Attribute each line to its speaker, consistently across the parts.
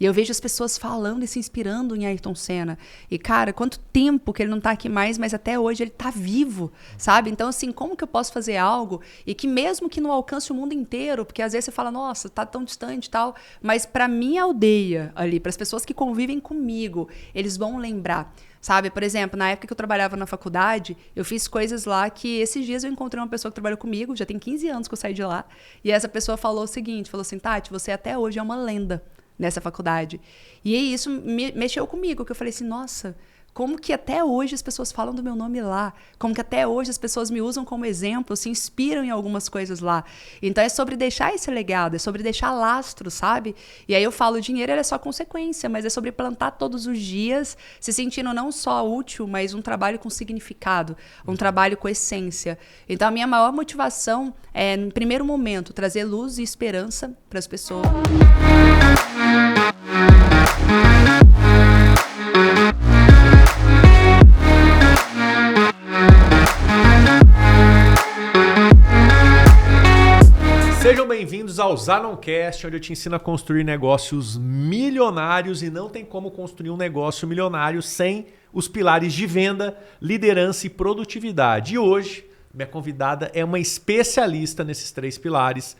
Speaker 1: E eu vejo as pessoas falando e se inspirando em Ayrton Senna. E, cara, quanto tempo que ele não tá aqui mais, mas até hoje ele tá vivo, sabe? Então, assim, como que eu posso fazer algo e que mesmo que não alcance o mundo inteiro, porque às vezes você fala, nossa, tá tão distante e tal, mas pra minha aldeia ali, para as pessoas que convivem comigo, eles vão lembrar. Sabe, por exemplo, na época que eu trabalhava na faculdade, eu fiz coisas lá que esses dias eu encontrei uma pessoa que trabalhou comigo, já tem 15 anos que eu saí de lá, e essa pessoa falou o seguinte, falou assim, Tati, você até hoje é uma lenda nessa faculdade. E aí isso mexeu comigo, que eu falei assim, nossa, como que até hoje as pessoas falam do meu nome lá? Como que até hoje as pessoas me usam como exemplo, se inspiram em algumas coisas lá? Então é sobre deixar esse legado, é sobre deixar lastro, sabe? E aí eu falo, o dinheiro ele é só consequência, mas é sobre plantar todos os dias, se sentindo não só útil, mas um trabalho com significado, um trabalho com essência. Então a minha maior motivação é, no primeiro momento, trazer luz e esperança para as pessoas.
Speaker 2: Sejam bem-vindos ao Zanoncast, onde eu te ensino a construir negócios milionários e não tem como construir um negócio milionário sem os pilares de venda, liderança e produtividade. E hoje, minha convidada é uma especialista nesses três pilares.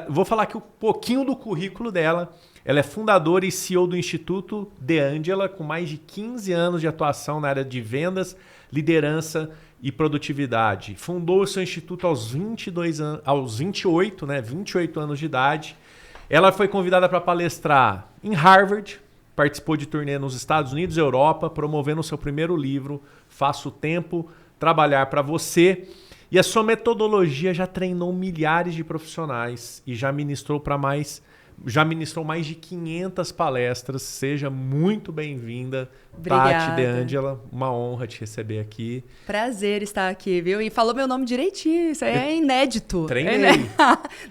Speaker 2: Vou falar aqui um pouquinho do currículo dela. Ela é fundadora e CEO do Instituto De Angela, com mais de 15 anos de atuação na área de vendas, liderança e produtividade. Fundou o seu instituto aos 28 anos de idade. Ela foi convidada para palestrar em Harvard, participou de turnê nos Estados Unidos e Europa, promovendo o seu primeiro livro, Faça o Tempo Trabalhar para Você. E a sua metodologia já treinou milhares de profissionais e já ministrou mais de 500 palestras. Seja muito bem-vinda, Tati De Angela. Uma honra te receber aqui.
Speaker 1: Prazer estar aqui, viu? E falou meu nome direitinho, isso aí é inédito.
Speaker 2: Treinei.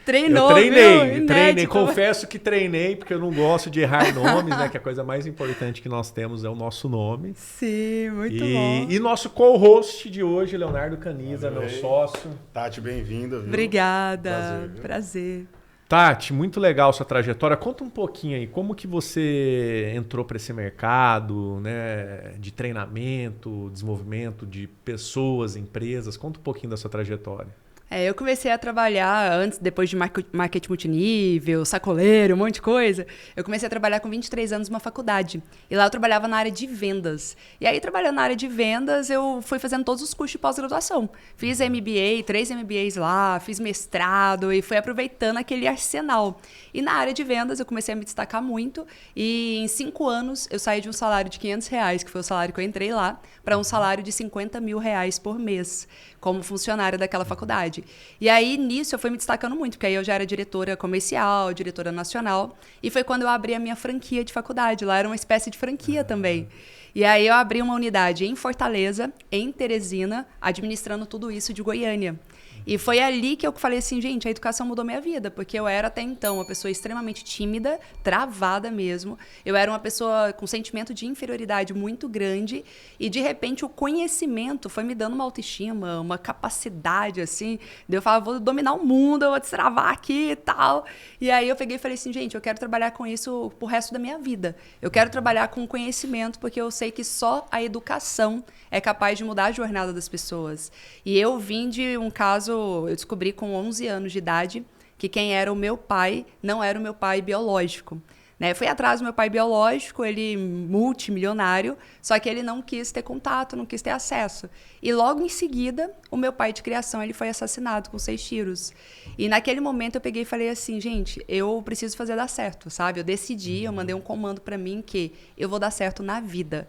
Speaker 1: Treinou,
Speaker 2: eu treinei,
Speaker 1: viu?
Speaker 2: treinei. Confesso que treinei, porque eu não gosto de errar nomes, né? Que a coisa mais importante que nós temos é o nosso nome.
Speaker 1: Sim, muito bom.
Speaker 2: E nosso co-host de hoje, Leonardo Caniza, meu sócio.
Speaker 3: Tati, bem-vinda.
Speaker 1: Obrigada, prazer.
Speaker 2: Tati, muito legal sua trajetória. Conta um pouquinho aí, como que você entrou para esse mercado, né, de treinamento, desenvolvimento de pessoas, empresas. Conta um pouquinho da sua trajetória.
Speaker 1: Eu comecei a trabalhar depois de marketing multinível, sacoleiro, um monte de coisa. Eu comecei a trabalhar com 23 anos numa faculdade. E lá eu trabalhava na área de vendas. E aí, trabalhando na área de vendas, eu fui fazendo todos os cursos de pós-graduação. Fiz MBA, 3 MBAs lá, fiz mestrado e fui aproveitando aquele arsenal. E na área de vendas eu comecei a me destacar muito. E em 5 anos eu saí de um salário de R$500, que foi o salário que eu entrei lá, para um salário de R$50 mil por mês, como funcionária daquela faculdade. E aí, nisso, eu fui me destacando muito, porque aí eu já era diretora comercial, diretora nacional, e foi quando eu abri a minha franquia de faculdade. Lá era uma espécie de franquia também. E aí eu abri uma unidade em Fortaleza, em Teresina, administrando tudo isso de Goiânia. E foi ali que eu falei assim, gente, a educação mudou minha vida, porque eu era até então uma pessoa extremamente tímida, travada mesmo. Eu era uma pessoa com sentimento de inferioridade muito grande e, de repente, o conhecimento foi me dando uma autoestima, uma capacidade, assim. Eu falava, vou dominar o mundo, eu vou destravar aqui e tal. E aí eu peguei e falei assim, gente, eu quero trabalhar com isso pro resto da minha vida. Eu quero trabalhar com conhecimento, porque eu sei que só a educação é capaz de mudar a jornada das pessoas. E eu vim de um caso, eu descobri com 11 anos de idade, que quem era o meu pai não era o meu pai biológico. Né? Fui atrás do meu pai biológico, ele multimilionário, só que ele não quis ter contato, não quis ter acesso. E logo em seguida, o meu pai de criação ele foi assassinado com 6 tiros. E naquele momento eu peguei e falei assim, gente, eu preciso fazer dar certo, sabe? Eu decidi, eu mandei um comando para mim que eu vou dar certo na vida.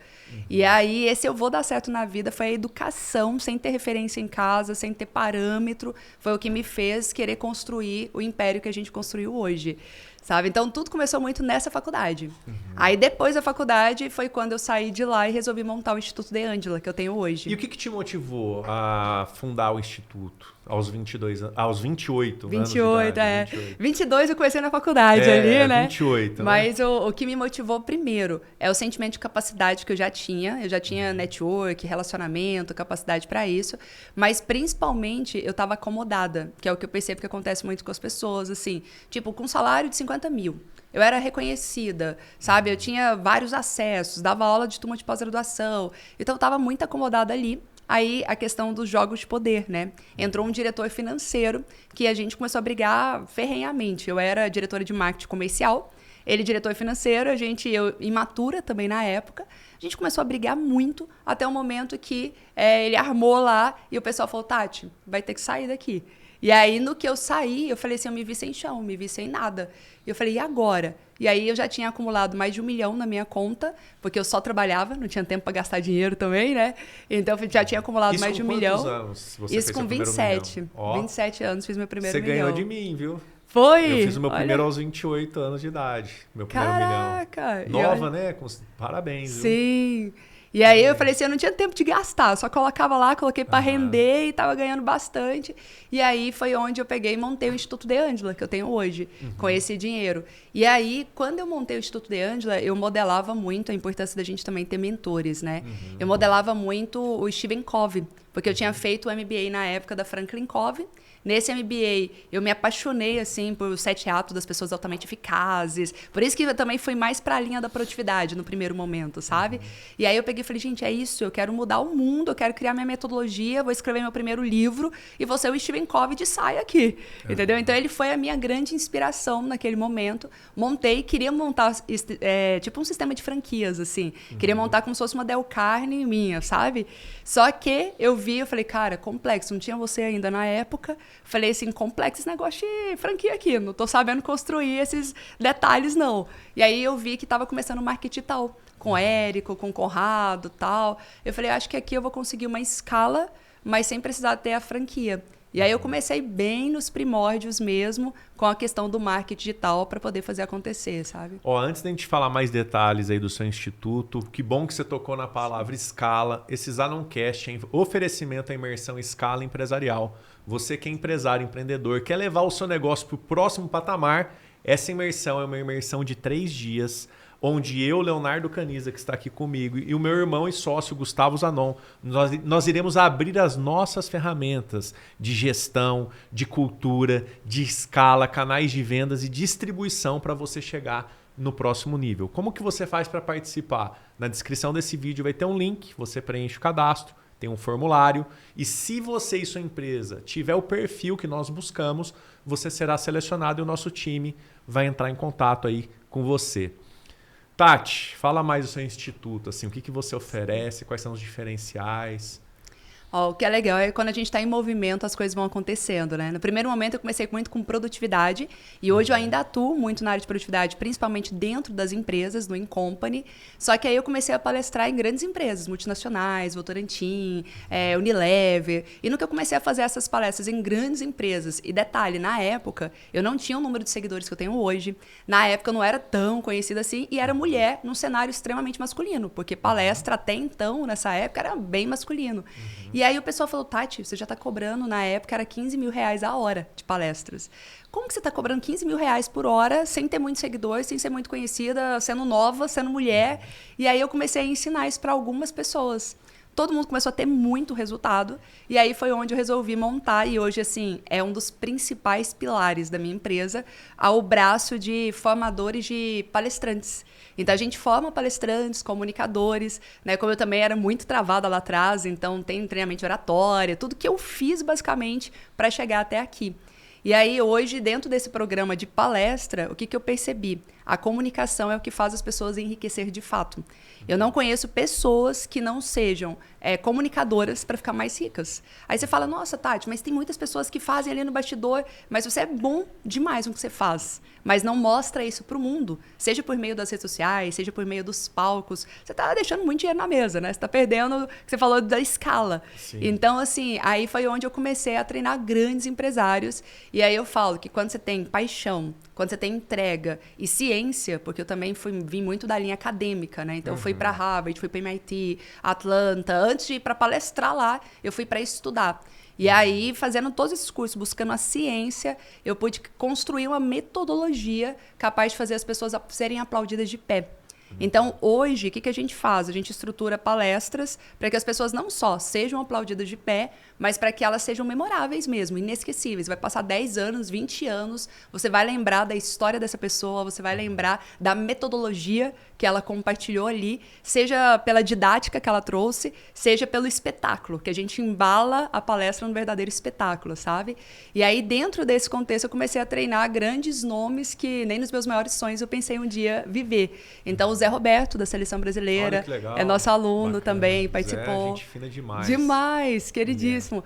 Speaker 1: E aí, esse eu vou dar certo na vida foi a educação, sem ter referência em casa, sem ter parâmetro, foi o que me fez querer construir o império que a gente construiu hoje. Sabe? Então, tudo começou muito nessa faculdade. Aí, depois da faculdade, foi quando eu saí de lá e resolvi montar o Instituto De Angela, que eu tenho hoje.
Speaker 2: E o que te motivou a fundar o Instituto aos 28 anos de idade?
Speaker 1: 22 eu comecei na faculdade ali, né?
Speaker 2: 28,
Speaker 1: Mas né? O que me motivou primeiro é o sentimento de capacidade que eu já tinha. Eu já tinha network, relacionamento, capacidade para isso. Mas, principalmente, eu estava acomodada, que é o que eu percebo que acontece muito com as pessoas, assim. Tipo, com um salário de 50 mil. Eu era reconhecida, sabe? Eu tinha vários acessos, dava aula de turma de pós-graduação. Então, eu estava muito acomodada ali. Aí, a questão dos jogos de poder, né? Entrou um diretor financeiro que a gente começou a brigar ferrenhamente. Eu era diretora de marketing comercial, ele diretor financeiro, eu imatura também na época. A gente começou a brigar muito até o momento que ele armou lá e o pessoal falou, Tati, vai ter que sair daqui. E aí, no que eu saí, eu falei assim, eu me vi sem chão, me vi sem nada. E eu falei, e agora? E aí, eu já tinha acumulado mais de 1 milhão na minha conta, porque eu só trabalhava, não tinha tempo para gastar dinheiro também, né? Então, eu já tinha acumulado mais de 1 milhão.
Speaker 2: Isso com quantos anos você
Speaker 1: Isso
Speaker 2: fez
Speaker 1: com
Speaker 2: seu primeiro
Speaker 1: 27.
Speaker 2: milhão? Ó,
Speaker 1: 27 anos, fiz meu primeiro
Speaker 2: você
Speaker 1: milhão.
Speaker 2: ganhou de mim, viu?
Speaker 1: Foi?
Speaker 2: Eu fiz o meu primeiro aos 28 anos de idade. Meu primeiro
Speaker 1: Caraca!
Speaker 2: milhão. Nova, né? Parabéns, viu?
Speaker 1: Sim. E aí eu falei assim, eu não tinha tempo de gastar, só colocava lá, coloquei para render e tava ganhando bastante. E aí foi onde eu peguei e montei o Instituto De Angela, que eu tenho hoje, com esse dinheiro. E aí, quando eu montei o Instituto De Angela, eu modelava muito a importância da gente também ter mentores, né? Eu modelava muito o Stephen Covey, porque eu tinha feito o MBA na época da Franklin Covey. Nesse MBA, eu me apaixonei, assim, por 7 hábitos das pessoas altamente eficazes. Por isso que eu também fui mais para a linha da produtividade no primeiro momento, sabe? E aí eu peguei e falei, gente, é isso, eu quero mudar o mundo, eu quero criar minha metodologia, vou escrever meu primeiro livro e vou ser o Stephen Covey de saia aqui, entendeu? Então, ele foi a minha grande inspiração naquele momento. Queria montar, tipo um sistema de franquias, assim. Queria montar como se fosse uma Del Carne minha, sabe? Só que eu falei, cara, complexo, não tinha você ainda na época. Falei assim, complexo esse negócio de franquia aqui, não tô sabendo construir esses detalhes, não. E aí eu vi que tava começando o marketing digital, com o Érico, com o Conrado e tal. Eu falei, acho que aqui eu vou conseguir uma escala, mas sem precisar ter a franquia. E aí eu comecei bem nos primórdios mesmo, com a questão do marketing digital para poder fazer acontecer, sabe?
Speaker 2: Ó, antes da gente falar mais detalhes aí do seu instituto, que bom que você tocou na palavra escala. Esse Zanoncast é oferecimento à imersão escala empresarial. Você que é empresário, empreendedor, quer levar o seu negócio para o próximo patamar, essa imersão é uma imersão de 3 dias, onde eu, Leonardo Caniza, que está aqui comigo, e o meu irmão e sócio, Gustavo Zanon, nós iremos abrir as nossas ferramentas de gestão, de cultura, de escala, canais de vendas e distribuição para você chegar no próximo nível. Como que você faz para participar? Na descrição desse vídeo vai ter um link, você preenche o cadastro, tem um formulário e se você e sua empresa tiver o perfil que nós buscamos, você será selecionado e o nosso time vai entrar em contato aí com você. Tati, fala mais do seu instituto, assim, o que você oferece, quais são os diferenciais?
Speaker 1: Ó, o que é legal é quando a gente está em movimento, as coisas vão acontecendo, né? No primeiro momento, eu comecei muito com produtividade e hoje eu ainda atuo muito na área de produtividade, principalmente dentro das empresas, no In-Company. Só que aí eu comecei a palestrar em grandes empresas, multinacionais, Votorantim, Unilever. E no que eu comecei a fazer essas palestras em grandes empresas, e detalhe, na época, eu não tinha o número de seguidores que eu tenho hoje. Na época, eu não era tão conhecida assim e era mulher num cenário extremamente masculino, porque palestra até então, nessa época, era bem masculino. E aí o pessoal falou, Tati, você já está cobrando, na época era 15 mil reais a hora de palestras. Como que você está cobrando 15 mil reais por hora, sem ter muitos seguidores, sem ser muito conhecida, sendo nova, sendo mulher? E aí eu comecei a ensinar isso para algumas pessoas. Todo mundo começou a ter muito resultado. E aí foi onde eu resolvi montar. E hoje, assim, é um dos principais pilares da minha empresa, ao braço de formadores de palestrantes. Então, a gente forma palestrantes, comunicadores, né? Como eu também era muito travada lá atrás, então tem treinamento de oratória, tudo que eu fiz, basicamente, para chegar até aqui. E aí, hoje, dentro desse programa de palestra, o que eu percebi? A comunicação é o que faz as pessoas enriquecer de fato. Eu não conheço pessoas que não sejam comunicadoras para ficar mais ricas. Aí você fala, nossa, Tati, mas tem muitas pessoas que fazem ali no bastidor, mas você é bom demais no que você faz, mas não mostra isso para o mundo, seja por meio das redes sociais, seja por meio dos palcos. Você está deixando muito dinheiro na mesa, né? Você está perdendo, você falou da escala. Sim. Então, assim, aí foi onde eu comecei a treinar grandes empresários. E aí eu falo que quando você tem paixão, quando você tem entrega e ciência, porque eu também vim muito da linha acadêmica, né? Então, eu fui para Harvard, fui para MIT, Atlanta. Antes de ir para palestrar lá, eu fui para estudar. E aí, fazendo todos esses cursos, buscando a ciência, eu pude construir uma metodologia capaz de fazer as pessoas serem aplaudidas de pé. Então, hoje, o que a gente faz? A gente estrutura palestras para que as pessoas não só sejam aplaudidas de pé, mas para que elas sejam memoráveis mesmo, inesquecíveis. Vai passar 10 anos, 20 anos, você vai lembrar da história dessa pessoa, você vai lembrar da metodologia que ela compartilhou ali, seja pela didática que ela trouxe, seja pelo espetáculo, que a gente embala a palestra num verdadeiro espetáculo, sabe? E aí, dentro desse contexto, eu comecei a treinar grandes nomes que nem nos meus maiores sonhos eu pensei um dia viver. Então, o Zé Roberto, da Seleção Brasileira, é nosso aluno também, participou.
Speaker 2: Zé, gente fina demais.
Speaker 1: Demais, queridíssimo.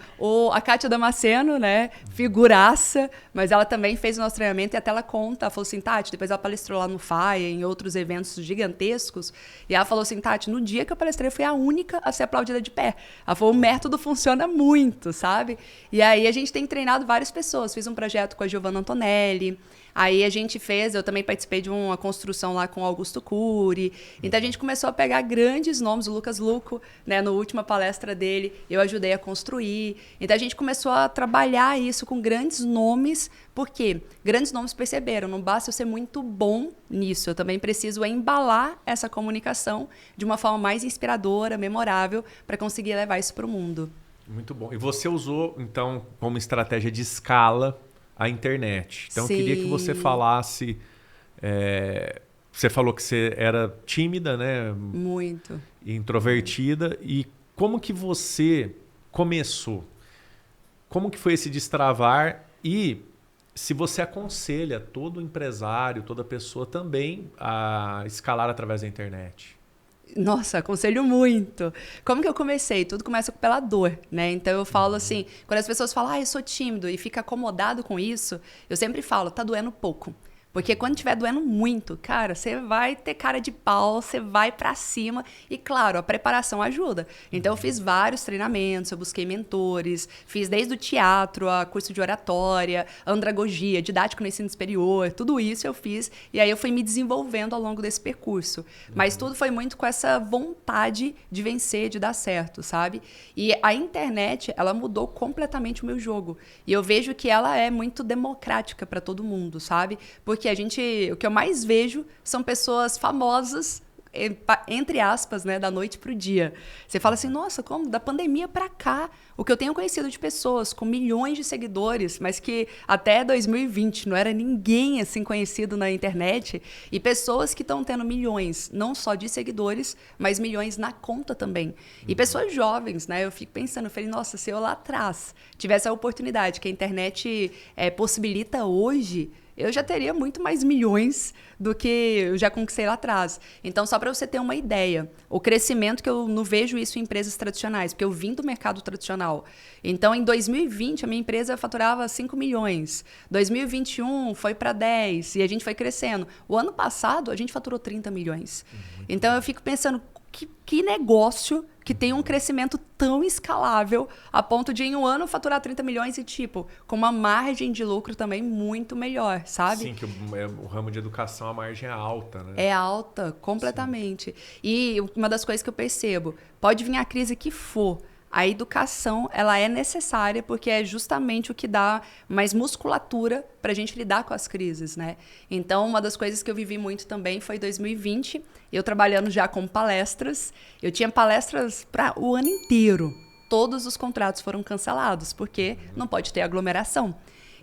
Speaker 1: A Kátia Damasceno, né, figuraça, mas ela também fez o nosso treinamento e até ela conta, ela falou assim, Tati, depois ela palestrou lá no FAIA, em outros eventos gigantescos, e ela falou assim, Tati, no dia que eu palestrei, eu fui a única a ser aplaudida de pé. Ela falou, o método funciona muito, sabe? E aí a gente tem treinado várias pessoas. Fiz um projeto com a Giovanna Antonelli, aí a gente fez, eu também participei de uma construção lá com o Augusto Cury. Então a gente começou a pegar grandes nomes, o Lucas Luco, né, na última palestra dele, eu ajudei a construir. Então a gente começou a trabalhar isso com grandes nomes, porque grandes nomes perceberam, não basta eu ser muito bom nisso, eu também preciso embalar essa comunicação de uma forma mais inspiradora, memorável, para conseguir levar isso para o mundo.
Speaker 2: Muito bom. E você usou, então, como estratégia de escala a internet. Então,
Speaker 1: Sim.
Speaker 2: eu queria que você falasse... você falou que você era tímida, né?
Speaker 1: Muito.
Speaker 2: Introvertida. E como que você começou? Como que foi esse destravar? E se você aconselha todo empresário, toda pessoa também a escalar através da internet?
Speaker 1: Nossa, aconselho muito. Como que eu comecei? Tudo começa pela dor, né? Então eu falo assim, quando as pessoas falam, eu sou tímido e fica acomodado com isso, eu sempre falo, tá doendo pouco. Porque quando estiver doendo muito, cara, você vai ter cara de pau, você vai pra cima. E, claro, a preparação ajuda. Então, eu fiz vários treinamentos, eu busquei mentores, fiz desde o teatro, a curso de oratória, andragogia, didático no ensino superior, tudo isso eu fiz. E aí, eu fui me desenvolvendo ao longo desse percurso. Mas tudo foi muito com essa vontade de vencer, de dar certo, sabe? E a internet, ela mudou completamente o meu jogo. E eu vejo que ela é muito democrática para todo mundo, sabe? Porque o que eu mais vejo são pessoas famosas, entre aspas, né, da noite pro dia. Você fala assim, nossa, como? Da pandemia para cá, o que eu tenho conhecido de pessoas com milhões de seguidores, mas que até 2020 não era ninguém assim conhecido na internet, e pessoas que estão tendo milhões, não só de seguidores, mas milhões na conta também. E pessoas jovens, né? Eu fico pensando, eu falei, nossa, se eu lá atrás tivesse a oportunidade que a internet possibilita hoje, eu já teria muito mais milhões do que eu já conquistei lá atrás. Então, só para você ter uma ideia, o crescimento que eu não vejo isso em empresas tradicionais, porque eu vim do mercado tradicional. Então, em 2020, a minha empresa faturava 5 milhões. 2021 foi para 10 e a gente foi crescendo. O ano passado, a gente faturou 30 milhões. Então, eu fico pensando, que negócio que tem um crescimento tão escalável a ponto de em um ano faturar 30 milhões e tipo, com uma margem de lucro também muito melhor, sabe?
Speaker 2: Sim, que o ramo de educação, a margem é alta, né?
Speaker 1: É alta, completamente. Sim. E uma das coisas que eu percebo, pode vir a crise que for, a educação, ela é necessária porque é justamente o que dá mais musculatura para a gente lidar com as crises, né? Então, uma das coisas que eu vivi muito também foi 2020, eu trabalhando já com palestras. Eu tinha palestras para o ano inteiro. Todos os contratos foram cancelados, porque não pode ter aglomeração.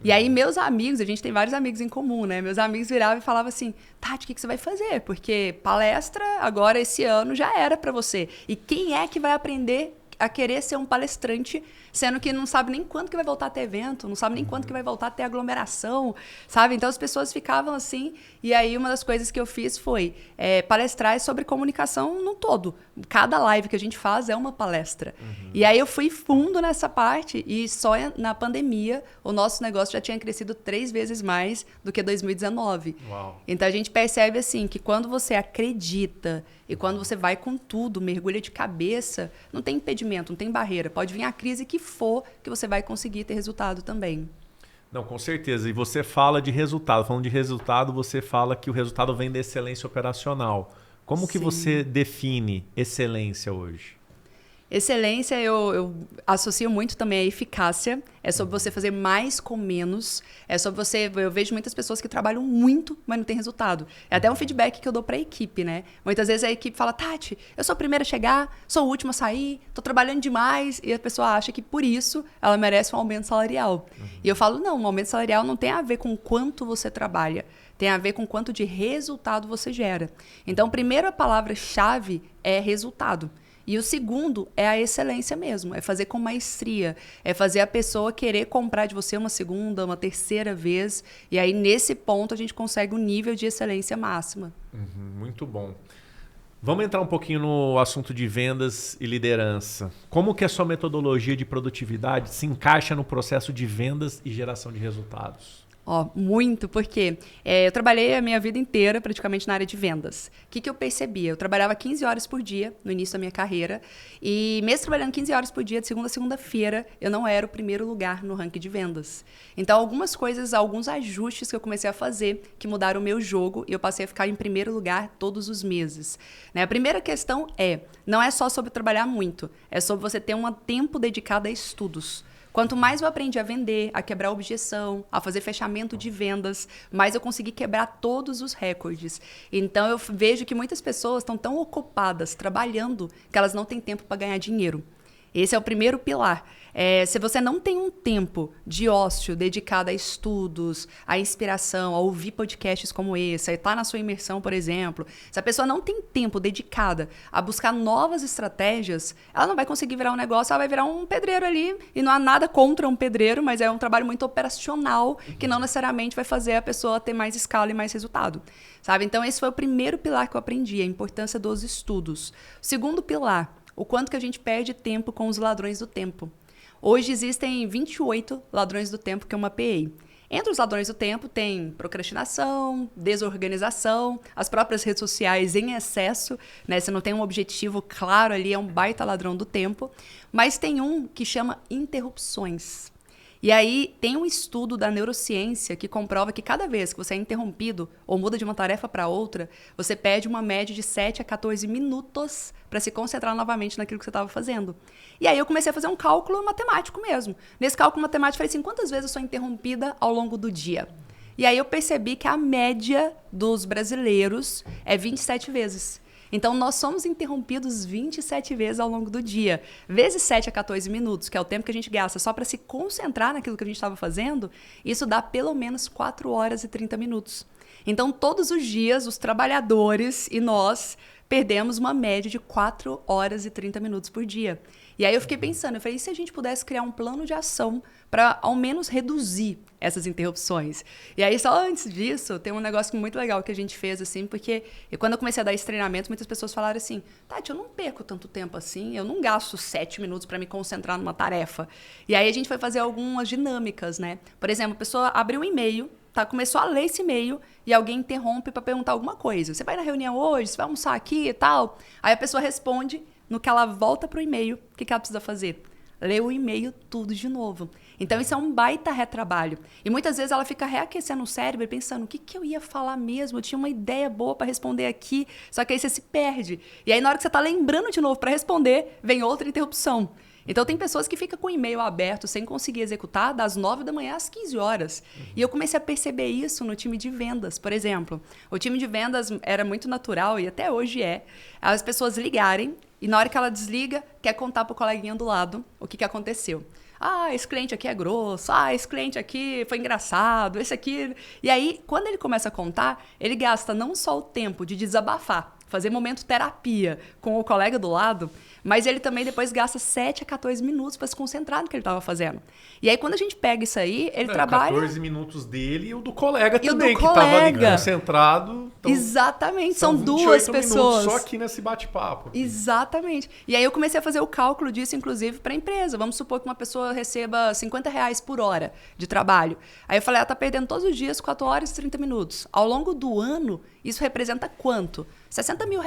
Speaker 1: E aí, meus amigos, a gente tem vários amigos em comum, né? Meus amigos viravam e falavam assim, Tati, o que você vai fazer? Porque palestra, agora, esse ano, já era para você. E quem é que vai aprender a querer ser um palestrante, sendo que não sabe nem quando que vai voltar a ter evento, não sabe nem quando que vai voltar a ter aglomeração, sabe? Então, as pessoas ficavam assim, e aí uma das coisas que eu fiz foi palestrar sobre comunicação no todo. Cada live que a gente faz é uma palestra. E aí eu fui fundo nessa parte, e só na pandemia o nosso negócio já tinha crescido 3 vezes mais do que 2019.
Speaker 2: Uau.
Speaker 1: Então, a gente percebe assim que quando você acredita e quando você vai com tudo, mergulha de cabeça, não tem impedimento, não tem barreira. Pode vir a crise que for, que você vai conseguir ter resultado também.
Speaker 2: Não, com certeza. E você fala de resultado. Falando de resultado, você fala que o resultado vem da excelência operacional. Como que
Speaker 1: Sim.
Speaker 2: você define excelência hoje?
Speaker 1: Excelência, eu associo muito também a eficácia. É sobre você fazer mais com menos. É sobre você... Eu vejo muitas pessoas que trabalham muito, mas não tem resultado. É até um feedback que eu dou para a equipe, né? Muitas vezes a equipe fala, Tati, eu sou a primeira a chegar, sou a última a sair, tô trabalhando demais. E a pessoa acha que por isso ela merece um aumento salarial. E eu falo, não, um aumento salarial não tem a ver com quanto você trabalha. Tem a ver com quanto de resultado você gera. Então, a primeira palavra-chave é resultado. E o segundo é a excelência mesmo, é fazer com maestria, é fazer a pessoa querer comprar de você uma segunda, uma terceira vez, e aí nesse ponto a gente consegue um nível de excelência máxima.
Speaker 2: Muito bom. Vamos entrar um pouquinho no assunto de vendas e liderança. Como que a sua metodologia de produtividade se encaixa no processo de vendas e geração de resultados?
Speaker 1: Muito, porque eu trabalhei a minha vida inteira praticamente na área de vendas. O que eu percebia? Eu trabalhava 15 horas por dia no início da minha carreira e mesmo trabalhando 15 horas por dia, de segunda a segunda-feira, eu não era o primeiro lugar no ranking de vendas. Então, algumas coisas, alguns ajustes que eu comecei a fazer que mudaram o meu jogo e eu passei a ficar em primeiro lugar todos os meses. Né? A primeira questão não é só sobre trabalhar muito, é sobre você ter um tempo dedicado a estudos. Quanto mais eu aprendi a vender, a quebrar objeção, a fazer fechamento de vendas, mais eu consegui quebrar todos os recordes. Então, eu vejo que muitas pessoas estão tão ocupadas trabalhando que elas não têm tempo para ganhar dinheiro. Esse é o primeiro pilar. Se você não tem um tempo de ócio dedicado a estudos, a inspiração, a ouvir podcasts como esse, a estar na sua imersão, por exemplo, se a pessoa não tem tempo dedicado a buscar novas estratégias, ela não vai conseguir virar um negócio, ela vai virar um pedreiro ali. E não há nada contra um pedreiro, mas é um trabalho muito operacional que não necessariamente vai fazer a pessoa ter mais escala e mais resultado. Sabe? Então, esse foi o primeiro pilar que eu aprendi, a importância dos estudos. O segundo pilar, o quanto que a gente perde tempo com os ladrões do tempo. Hoje existem 28 ladrões do tempo que eu mapeei. Entre os ladrões do tempo tem procrastinação, desorganização, as próprias redes sociais em excesso, né? Você não tem um objetivo claro ali, é um baita ladrão do tempo. Mas tem um que chama interrupções. E aí tem um estudo da neurociência que comprova que cada vez que você é interrompido ou muda de uma tarefa para outra, você perde uma média de 7 a 14 minutos para se concentrar novamente naquilo que você estava fazendo. E aí eu comecei a fazer um cálculo matemático mesmo. Nesse cálculo matemático eu falei assim, quantas vezes eu sou interrompida ao longo do dia? E aí eu percebi que a média dos brasileiros é 27 vezes. Então, nós somos interrompidos 27 vezes ao longo do dia. Vezes 7 a 14 minutos, que é o tempo que a gente gasta só para se concentrar naquilo que a gente estava fazendo, isso dá pelo menos 4 horas e 30 minutos. Então, todos os dias, os trabalhadores e nós perdemos uma média de 4 horas e 30 minutos por dia. E aí eu fiquei pensando, eu falei, e se a gente pudesse criar um plano de ação para ao menos reduzir essas interrupções? E aí, só antes disso, tem um negócio muito legal que a gente fez, assim, porque quando eu comecei a dar esse treinamento, muitas pessoas falaram assim, Tati, eu não perco tanto tempo assim, eu não gasto 7 minutos para me concentrar numa tarefa. E aí a gente foi fazer algumas dinâmicas, né? Por exemplo, a pessoa abriu um e-mail, começou a ler esse e-mail e alguém interrompe para perguntar alguma coisa. Você vai na reunião hoje? Você vai almoçar aqui e tal? Aí a pessoa responde, no que ela volta para o e-mail, o que ela precisa fazer? Ler o e-mail tudo de novo. Então, isso é um baita retrabalho. E muitas vezes ela fica reaquecendo o cérebro e pensando, o que eu ia falar mesmo? Eu tinha uma ideia boa para responder aqui, só que aí você se perde. E aí, na hora que você está lembrando de novo para responder, vem outra interrupção. Então, tem pessoas que ficam com o e-mail aberto sem conseguir executar das 9 da manhã às 15 horas. E eu comecei a perceber isso no time de vendas, por exemplo. O time de vendas era muito natural, e até hoje as pessoas ligarem, e na hora que ela desliga, quer contar pro coleguinha do lado o que aconteceu. Ah, esse cliente aqui é grosso. Ah, esse cliente aqui foi engraçado. Esse aqui... E aí, quando ele começa a contar, ele gasta não só o tempo de desabafar, fazer momento terapia com o colega do lado, mas ele também depois gasta 7 a 14 minutos para se concentrar no que ele estava fazendo. E aí, quando a gente pega isso aí, ele trabalha...
Speaker 2: 14 minutos dele e o do colega também, que estava ali concentrado. Então,
Speaker 1: exatamente, são duas pessoas.
Speaker 2: Só aqui nesse bate-papo.
Speaker 1: Exatamente. E aí eu comecei a fazer o cálculo disso, inclusive, para a empresa. Vamos supor que uma pessoa receba R$50 por hora de trabalho. Aí eu falei, ela está perdendo todos os dias 4 horas e 30 minutos. Ao longo do ano, isso representa quanto? R$60 mil.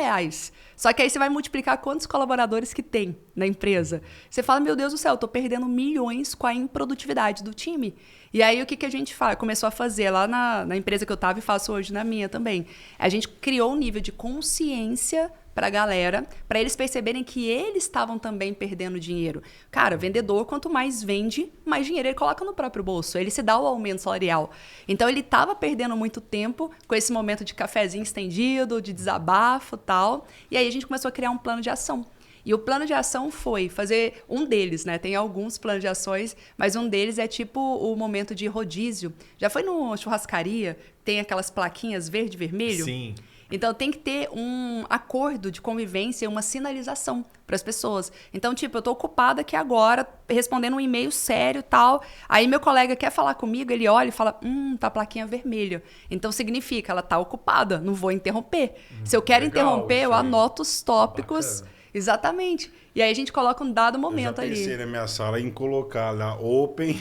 Speaker 1: Só que aí você vai multiplicar quantos colaboradores que tem na empresa. Você fala, meu Deus do céu, eu tô perdendo milhões com a improdutividade do time. E aí o que a gente começou a fazer lá na empresa que eu estava e faço hoje na minha também? A gente criou um nível de consciência pra galera, pra eles perceberem que eles estavam também perdendo dinheiro. Cara, vendedor, quanto mais vende, mais dinheiro ele coloca no próprio bolso. Ele se dá o aumento salarial. Então, ele tava perdendo muito tempo com esse momento de cafezinho estendido, de desabafo e tal. E aí, a gente começou a criar um plano de ação. E o plano de ação foi fazer um deles, né? Tem alguns planos de ações, mas um deles é tipo o momento de rodízio. Já foi no churrascaria? Tem aquelas plaquinhas verde e vermelho?
Speaker 2: Sim.
Speaker 1: Então tem que ter um acordo de convivência, uma sinalização para as pessoas. Então, tipo, eu tô ocupada aqui agora, respondendo um e-mail sério e tal. Aí meu colega quer falar comigo, ele olha e fala: tá a plaquinha vermelha. Então significa, ela tá ocupada, não vou interromper. Se eu quero
Speaker 2: legal,
Speaker 1: interromper, eu anoto os tópicos.
Speaker 2: Bacana.
Speaker 1: Exatamente. E aí a gente coloca um dado momento
Speaker 3: eu já pensei
Speaker 1: ali.
Speaker 3: na minha sala em colocar lá open.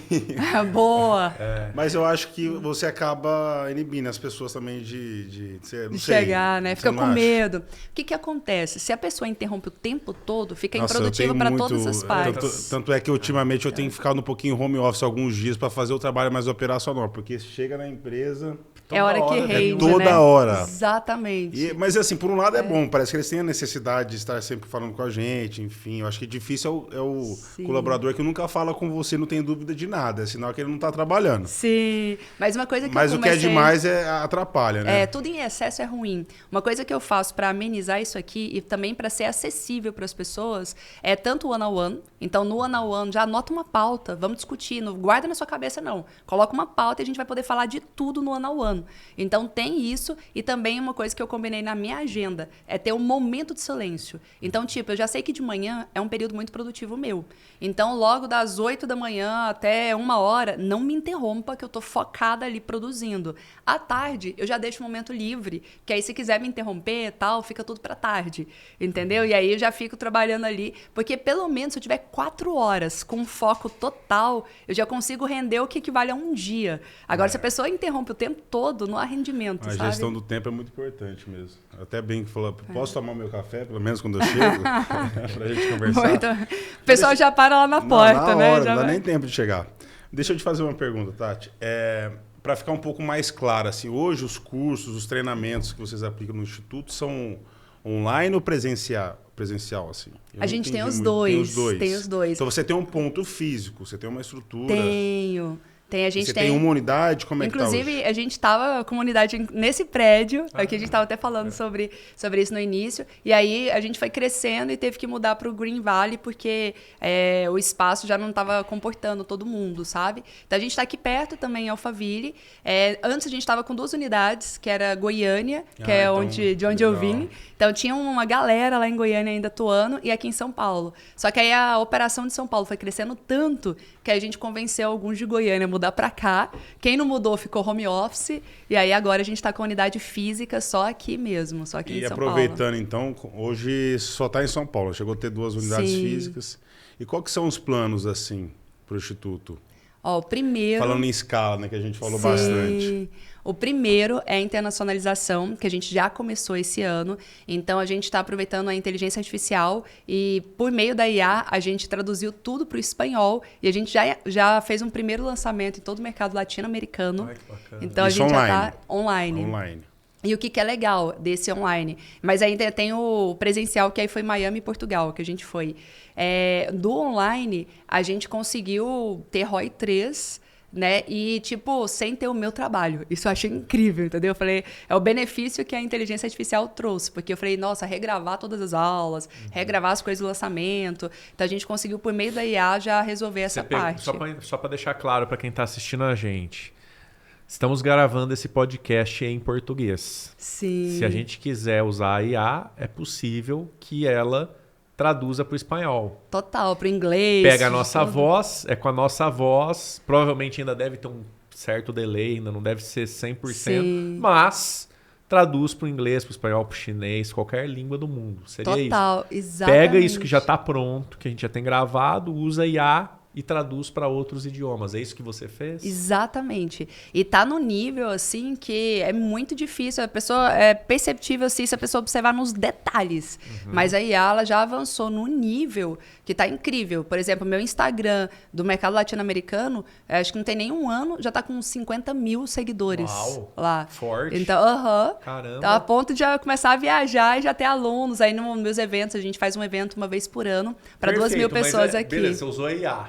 Speaker 1: Boa.
Speaker 3: Mas eu acho que você acaba inibindo as pessoas também não sei,
Speaker 1: Chegar, né?
Speaker 3: você
Speaker 1: Fica
Speaker 3: não
Speaker 1: com
Speaker 3: acha?
Speaker 1: medo. O que acontece? Se a pessoa interrompe o tempo todo, fica
Speaker 3: Nossa,
Speaker 1: improdutivo para todas as partes.
Speaker 3: Tanto é que ultimamente eu tenho ficado um pouquinho home office alguns dias para fazer o trabalho mais operacional, porque chega na empresa
Speaker 1: É hora que rende,
Speaker 3: toda
Speaker 1: né?
Speaker 3: hora.
Speaker 1: Exatamente.
Speaker 3: Mas assim, por um lado é bom, parece que eles têm a necessidade de estar sempre falando com a gente, enfim. Eu acho que difícil é o
Speaker 1: Sim.
Speaker 3: colaborador que nunca fala com você, não tem dúvida de nada, é sinal que ele não está trabalhando.
Speaker 1: Sim, mas uma coisa que
Speaker 3: Mas
Speaker 1: eu
Speaker 3: o que é
Speaker 1: comecei...
Speaker 3: demais atrapalha, né?
Speaker 1: Tudo em excesso é ruim. Uma coisa que eu faço para amenizar isso aqui e também para ser acessível para as pessoas é tanto o one-on-one. Então, no one-on-one, já anota uma pauta, vamos discutir, não guarda na sua cabeça, não. Coloca uma pauta e a gente vai poder falar de tudo no one-on-one. Então, tem isso e também uma coisa que eu combinei na minha agenda é ter um momento de silêncio. Então, tipo, eu já sei que de manhã é um período muito produtivo meu. Então, logo das 8 da manhã até 1h, não me interrompa que eu tô focada ali produzindo. À tarde, eu já deixo um momento livre, que aí se quiser me interromper e tal, fica tudo pra tarde, entendeu? E aí eu já fico trabalhando ali, porque pelo menos se eu tiver 4 horas com foco total, eu já consigo render o que equivale a um dia. Agora, se a pessoa interrompe o tempo todo, não há rendimento,
Speaker 3: A
Speaker 1: sabe?
Speaker 3: gestão do tempo é muito importante mesmo. Até bem que falou, posso tomar o meu café, pelo menos quando eu chego, pra gente conversar?
Speaker 1: Muito. O pessoal já para lá na
Speaker 3: Não,
Speaker 1: porta,
Speaker 3: na
Speaker 1: né?
Speaker 3: hora,
Speaker 1: Já
Speaker 3: não dá
Speaker 1: vai.
Speaker 3: nem tempo de chegar. Deixa eu te fazer uma pergunta, Tati. Para ficar um pouco mais claro, assim, hoje os cursos, os treinamentos que vocês aplicam no Instituto são online ou presencial, assim? Eu
Speaker 1: A
Speaker 3: não
Speaker 1: gente tem
Speaker 3: entendi
Speaker 1: os
Speaker 3: muito.
Speaker 1: dois. Tem os dois.
Speaker 3: Então você tem um ponto físico, você tem uma estrutura.
Speaker 1: Tenho. A gente
Speaker 3: Você tem uma unidade, como é que tá
Speaker 1: Inclusive,
Speaker 3: hoje?
Speaker 1: a gente estava com uma unidade nesse prédio, aqui a gente estava até falando sobre isso no início, e aí a gente foi crescendo e teve que mudar para o Green Valley, porque o espaço já não estava comportando todo mundo, sabe? Então a gente está aqui perto também, em Alphaville. Antes a gente estava com 2 unidades, que era Goiânia, que é
Speaker 3: então,
Speaker 1: de onde eu
Speaker 3: legal.
Speaker 1: vim. Então tinha uma galera lá em Goiânia ainda atuando e aqui em São Paulo. Só que aí a operação de São Paulo foi crescendo tanto que a gente convenceu alguns de Goiânia a mudar para cá. Quem não mudou ficou home office. E aí agora a gente está com a unidade física só aqui mesmo, só aqui em
Speaker 3: E
Speaker 1: São Paulo.
Speaker 3: aproveitando, então, hoje só está em São Paulo. Chegou a ter 2 unidades
Speaker 1: Sim.
Speaker 3: físicas. E qual que são os planos, assim, para o Instituto?
Speaker 1: Ó, o primeiro...
Speaker 3: Falando em escala, né, que a gente falou
Speaker 1: Sim.
Speaker 3: bastante.
Speaker 1: O primeiro é a internacionalização, que a gente já começou esse ano. Então, a gente está aproveitando a inteligência artificial e, por meio da IA, a gente traduziu tudo para o espanhol. E a gente já fez um primeiro lançamento em todo o mercado latino-americano.
Speaker 2: Ai, que bacana.
Speaker 1: Então,
Speaker 3: Isso
Speaker 1: a gente
Speaker 3: online?
Speaker 1: já está online.
Speaker 3: Online.
Speaker 1: E o que é legal desse online? Mas ainda tem o presencial, que aí foi Miami e Portugal, que a gente foi. Do online, a gente conseguiu ter ROI 3, né? E, tipo, sem ter o meu trabalho. Isso eu achei incrível, entendeu? Eu falei, é o benefício que a inteligência artificial trouxe. Porque eu falei, nossa, regravar todas as aulas, regravar as coisas do lançamento. Então, a gente conseguiu, por meio da IA, já resolver essa parte.
Speaker 2: Só para deixar claro para quem está assistindo a gente. Estamos gravando esse podcast em português.
Speaker 1: Sim.
Speaker 2: Se a gente quiser usar a IA, é possível que ela traduza para o espanhol.
Speaker 1: Total, para o inglês.
Speaker 2: Pega a nossa voz, com a nossa voz. Provavelmente ainda deve ter um certo delay, ainda não deve ser 100%. Sim. Mas traduz para o inglês, para o espanhol, para o chinês, qualquer língua do mundo. Seria
Speaker 1: Total,
Speaker 2: isso.
Speaker 1: exatamente.
Speaker 2: Pega isso que já está pronto, que a gente já tem gravado, usa a IA e traduz para outros idiomas. É isso que você fez?
Speaker 1: Exatamente. E tá no nível, assim, que é muito difícil. A pessoa é perceptível, assim, se a pessoa observar nos detalhes. Mas a IA, ela já avançou num nível que tá incrível. Por exemplo, meu Instagram do mercado latino-americano, acho que não tem nem um ano, já tá com 50 mil seguidores.
Speaker 2: Uau,
Speaker 1: lá.
Speaker 2: forte.
Speaker 1: Então,
Speaker 2: Caramba.
Speaker 1: Tá a ponto de já começar a viajar e já ter alunos. Aí nos meus eventos, a gente faz um evento uma vez por ano para 2.000 pessoas aqui.
Speaker 2: Beleza, você usou a IA.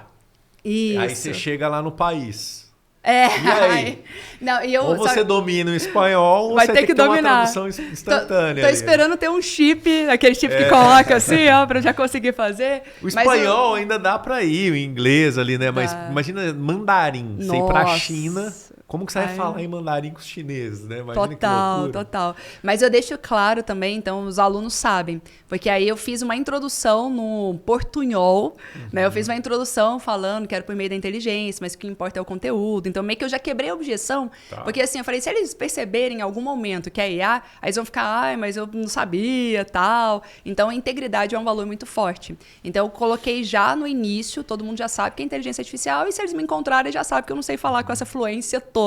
Speaker 1: Isso.
Speaker 2: Aí você chega lá no país.
Speaker 1: É.
Speaker 2: E aí?
Speaker 1: Não, e eu,
Speaker 2: ou você domina o espanhol, ou
Speaker 1: vai
Speaker 2: você
Speaker 1: ter
Speaker 2: tem
Speaker 1: que
Speaker 2: ter
Speaker 1: dominar.
Speaker 2: uma tradução instantânea.
Speaker 1: Tô
Speaker 2: ali.
Speaker 1: esperando ter um chip, aquele chip que coloca assim, ó, pra eu já conseguir fazer.
Speaker 2: O espanhol ainda dá pra ir, o inglês ali, né? Mas imagina mandarim, você ir pra China. Como que você vai falar em mandarim com os chineses, né? Imagina que loucura.
Speaker 1: Total. Mas eu deixo claro também, então os alunos sabem. Porque aí eu fiz uma introdução no portunhol, né? Eu fiz uma introdução falando que era por meio da inteligência, mas o que importa é o conteúdo. Então meio que eu já quebrei a objeção. Tá. Porque assim, eu falei, se eles perceberem em algum momento que é IA, aí eles vão ficar, ai, mas eu não sabia, tal. Então a integridade é um valor muito forte. Então eu coloquei já no início, todo mundo já sabe que é inteligência artificial, e se eles me encontrarem, já sabem que eu não sei falar com essa fluência toda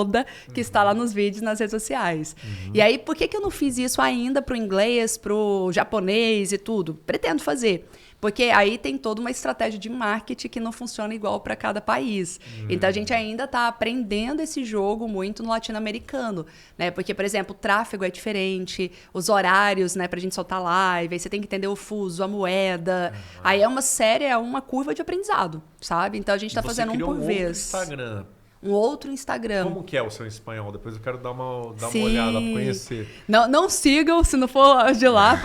Speaker 1: que está lá nos vídeos, nas redes sociais. E aí, por que eu não fiz isso ainda pro inglês, pro japonês e tudo? Pretendo fazer. Porque aí tem toda uma estratégia de marketing que não funciona igual para cada país. Então, a gente ainda está aprendendo esse jogo muito no latino-americano, né? Porque, por exemplo, o tráfego é diferente, os horários, né, para a gente soltar live, aí você tem que entender o fuso, a moeda. Aí é uma curva de aprendizado, sabe? Então, a gente está fazendo um por vez.
Speaker 2: Instagram.
Speaker 1: Um outro Instagram.
Speaker 2: Como que é o seu espanhol? Depois eu quero dar uma olhada para conhecer.
Speaker 1: Não sigam se não for de lá,